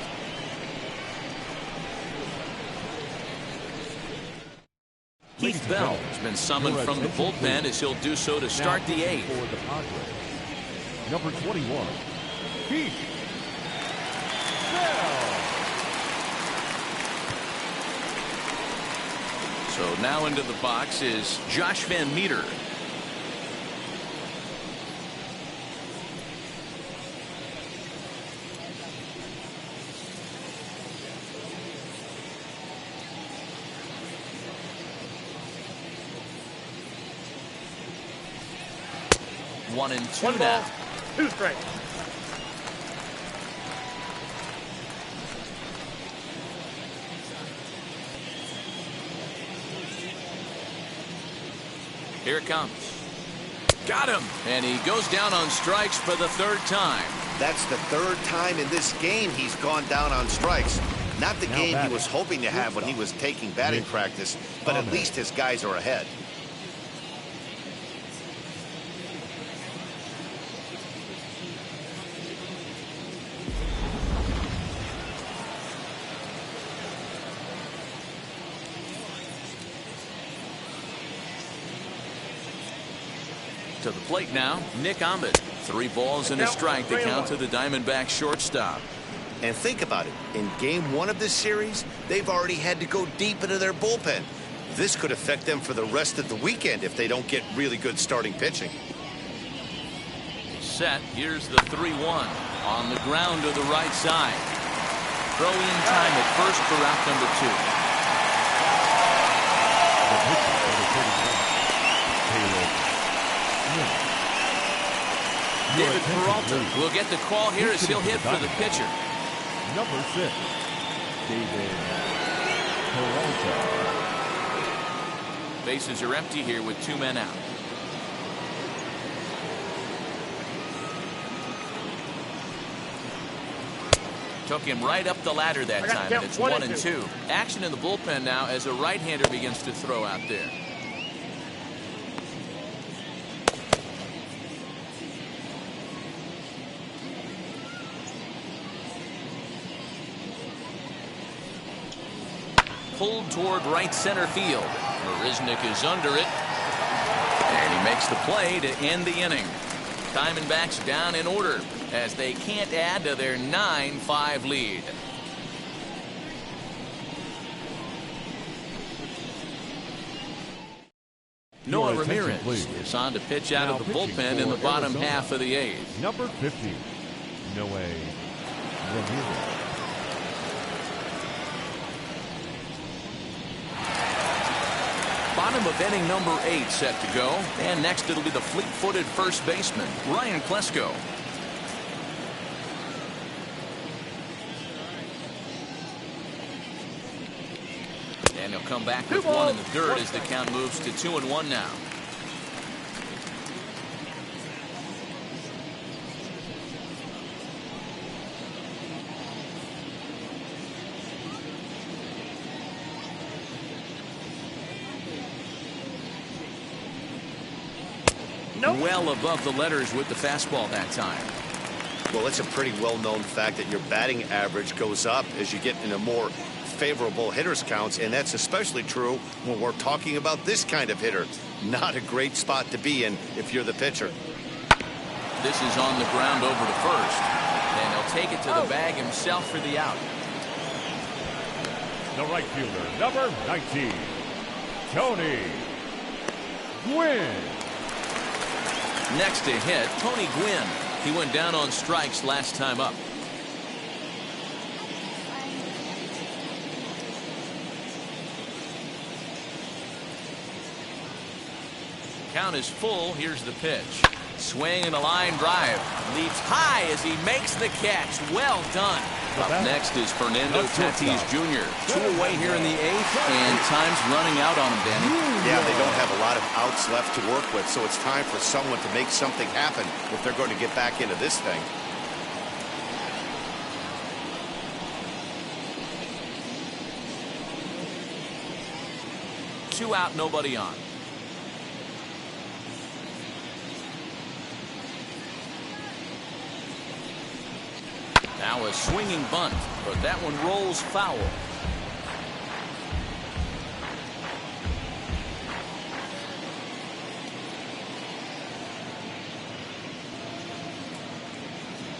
Keith Bell has been summoned from the bullpen as he'll do so to start the 8th. For the Padres, number 21, Keith Bell. So now into the box is Josh Van Meter. One and two now. 2 strikes. Here it comes. Got him. And he goes down on strikes for the 3rd time. That's the 3rd time in this game he's gone down on strikes. Not the game he was hoping to have when he was taking batting practice, but at least his guys are ahead. To the plate now, Nick Ahmed. 3 balls and a strike to count to the Diamondbacks shortstop. And think about it. In game 1 of this series, they've already had to go deep into their bullpen. This could affect them for the rest of the weekend if they don't get really good starting pitching. Set. Here's the 3-1 on the ground to the right side. Throw in time at first for out number 2. The pitcher for the 31, David Peralta will get the call here as he'll hit for the pitcher. Number 6, David Peralta. Bases are empty here with 2 men out. Took him right up the ladder that time, and it's 1-2. Action in the bullpen now as a right-hander begins to throw out there. Pulled toward right center field. Marisnik is under it. And he makes the play to end the inning. Diamondbacks down in order as they can't add to their 9-5 lead. Noah Ramirez is on to pitch out of the bullpen in the bottom half of the 8th. Number 50, Noah Ramirez. Bottom of inning number 8 set to go. And next it'll be the fleet-footed first baseman, Ryan Klesko. And he'll come back with 1 in the third as the count moves to 2-1 now. Well above the letters with the fastball that time. Well, it's a pretty well-known fact that your batting average goes up as you get into more favorable hitters counts, and that's especially true when we're talking about this kind of hitter. Not a great spot to be in if you're the pitcher. This is on the ground over to first, and he'll take it to the bag himself for the out. The right fielder, number 19, Tony Gwynn. Next to hit, Tony Gwynn. He went down on strikes last time up. Count is full. Here's the pitch. Swing and a line drive. Leaps high as he makes the catch. Well done. Up next is Fernando Tatis Jr. 2 away here in the 8th, and time's running out on him, Danny. Yeah, they don't have a lot of outs left to work with, so it's time for someone to make something happen if they're going to get back into this thing. Two out, nobody on. Now a swinging bunt, but that one rolls foul.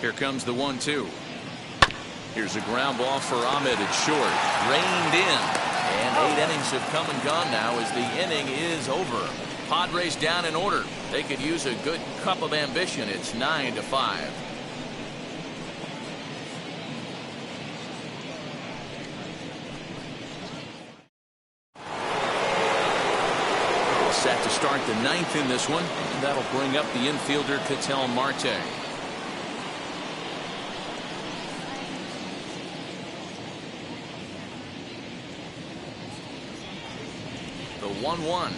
Here comes the 1-2. Here's a ground ball for Ahmed at short. Reined in. And 8 innings have come and gone now as the inning is over. Padres down in order. They could use a good cup of ambition. It's 9-5. Set to start the 9th in this one, and that'll bring up the infielder Ketel Marte. The 1-1.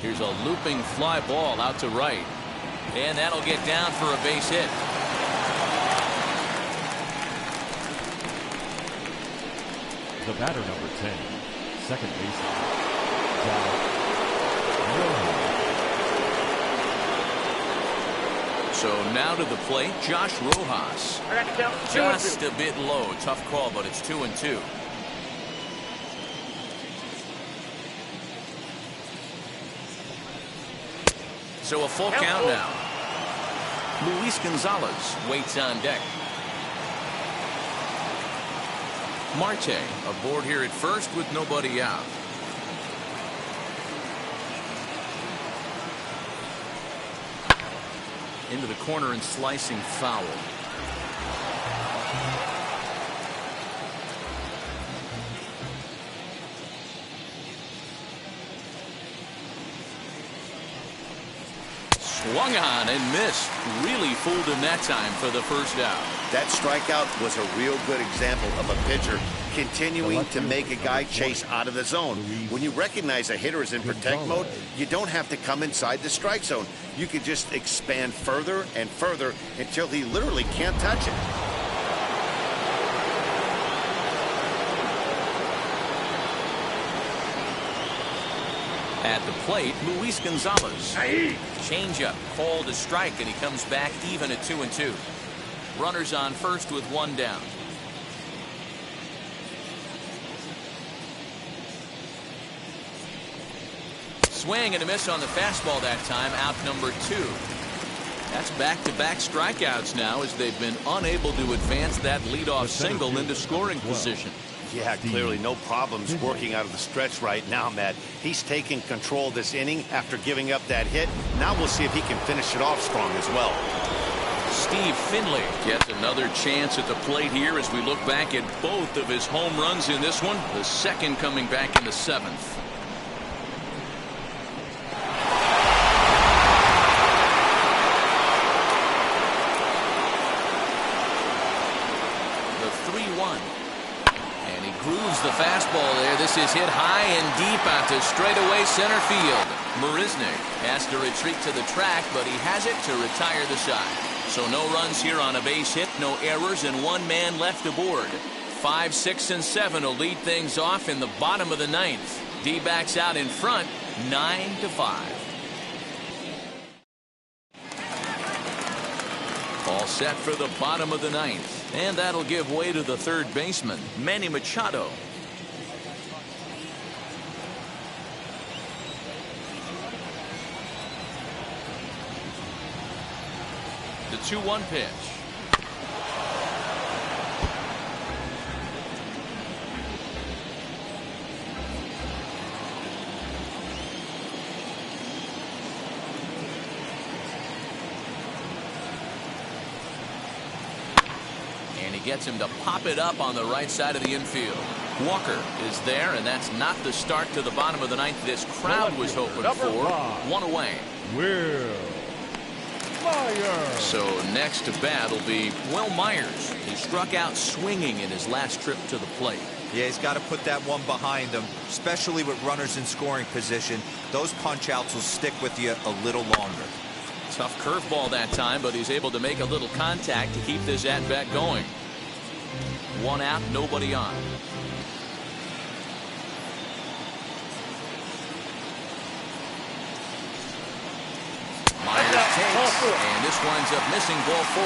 Here's a looping fly ball out to right, and that'll get down for a base hit. The batter, number 10, second baseman, So now to the plate, Josh Rojas. Just a bit low. Tough call, but it's 2-2. So a full count now. Luis Gonzalez waits on deck. Marte aboard here at first with nobody out. Into the corner and slicing foul. Swung on and missed. Really fooled him that time for the first out. That strikeout was a real good example of a pitcher continuing to make a guy chase out of the zone. When you recognize a hitter is in protect mode, you don't have to come inside the strike zone. You can just expand further and further until he literally can't touch it. At the plate, Luis Gonzalez. Changeup called a strike, and he comes back even at 2-2. Runners on first with one down. Swing and a miss on the fastball that time. Out number 2. That's back-to-back strikeouts now as they've been unable to advance that leadoff single into scoring position. Yeah, clearly no problems working out of the stretch right now, Matt. He's taking control of this inning after giving up that hit. Now we'll see if he can finish it off strong as well. Steve Finley gets another chance at the plate here as we look back at both of his home runs in this one. The second coming back in the 7th. The 3-1. And he grooves the fastball there. This is hit high and deep out to straightaway center field. Marisnick has to retreat to the track, but he has it to retire the side. So no runs here on a base hit, no errors, and one man left aboard. 5, 6, and 7 will lead things off in the bottom of the 9th. D-backs out in front, 9-5. All set for the bottom of the 9th. And that'll give way to the third baseman, Manny Machado. The 2-1 pitch. And he gets him to pop it up on the right side of the infield. Walker is there, and that's not the start to the bottom of the 9th this crowd was hoping for. 1 away. So next to bat will be Will Myers. He struck out swinging in his last trip to the plate. Yeah, he's got to put that one behind him, especially with runners in scoring position. Those punch outs will stick with you a little longer. Tough curveball that time, but he's able to make a little contact to keep this at bat going. 1 out, nobody on. Myers takes, and this winds up missing ball 4.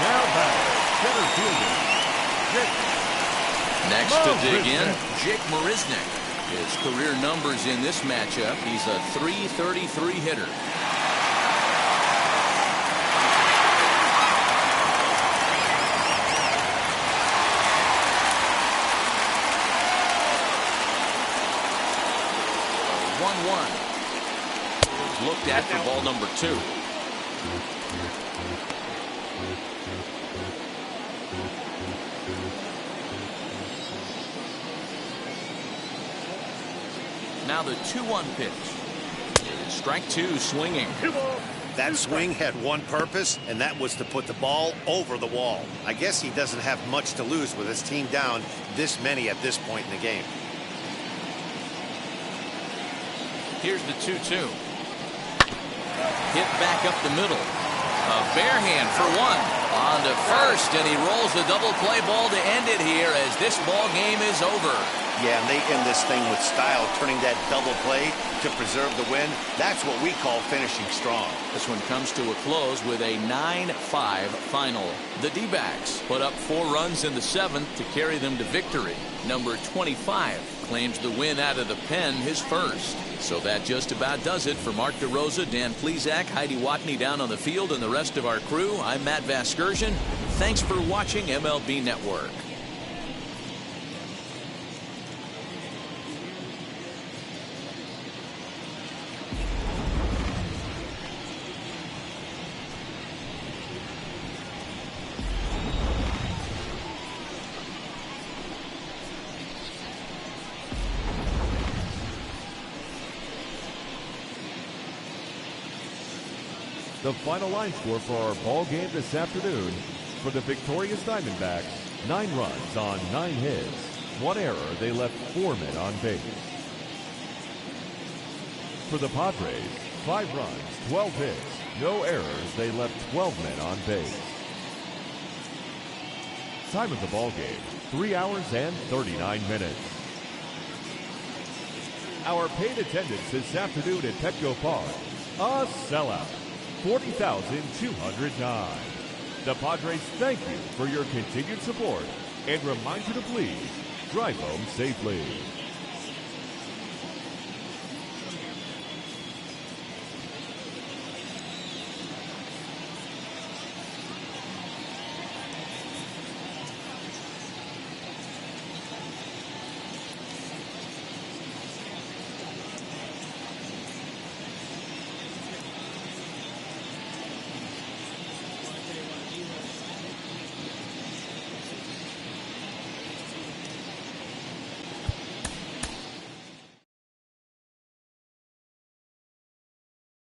Now back, center fielder. Next to dig in, Jake Marisnick. His career numbers in this matchup, he's a .333 hitter. Looked at for ball number 2. Now the 2-1 pitch. Strike 2 swinging. That swing had one purpose, and that was to put the ball over the wall. I guess he doesn't have much to lose with his team down this many at this point in the game. Here's the 2-2. Hit back up the middle. A bare hand for 1. On to first, and he rolls the double play ball to end it here as this ball game is over. Yeah, and they end this thing with style, turning that double play to preserve the win. That's what we call finishing strong. This one comes to a close with a 9-5 final. The D-backs put up 4 runs in the 7th to carry them to victory. Number 25. claims the win out of the pen, his first. So that just about does it for Mark DeRosa, Dan Plesac, Heidi Watney down on the field, and the rest of our crew. I'm Matt Vasgersian. Thanks for watching MLB Network. The final line score for our ball game this afternoon: for the victorious Diamondbacks, 9 runs on 9 hits. 1 error, they left 4 men on base. For the Padres, 5 runs, 12 hits, no errors, they left 12 men on base. Time of the ball game, 3 hours and 39 minutes. Our paid attendance this afternoon at Petco Park, a sellout. 40,209. The Padres thank you for your continued support and remind you to please drive home safely.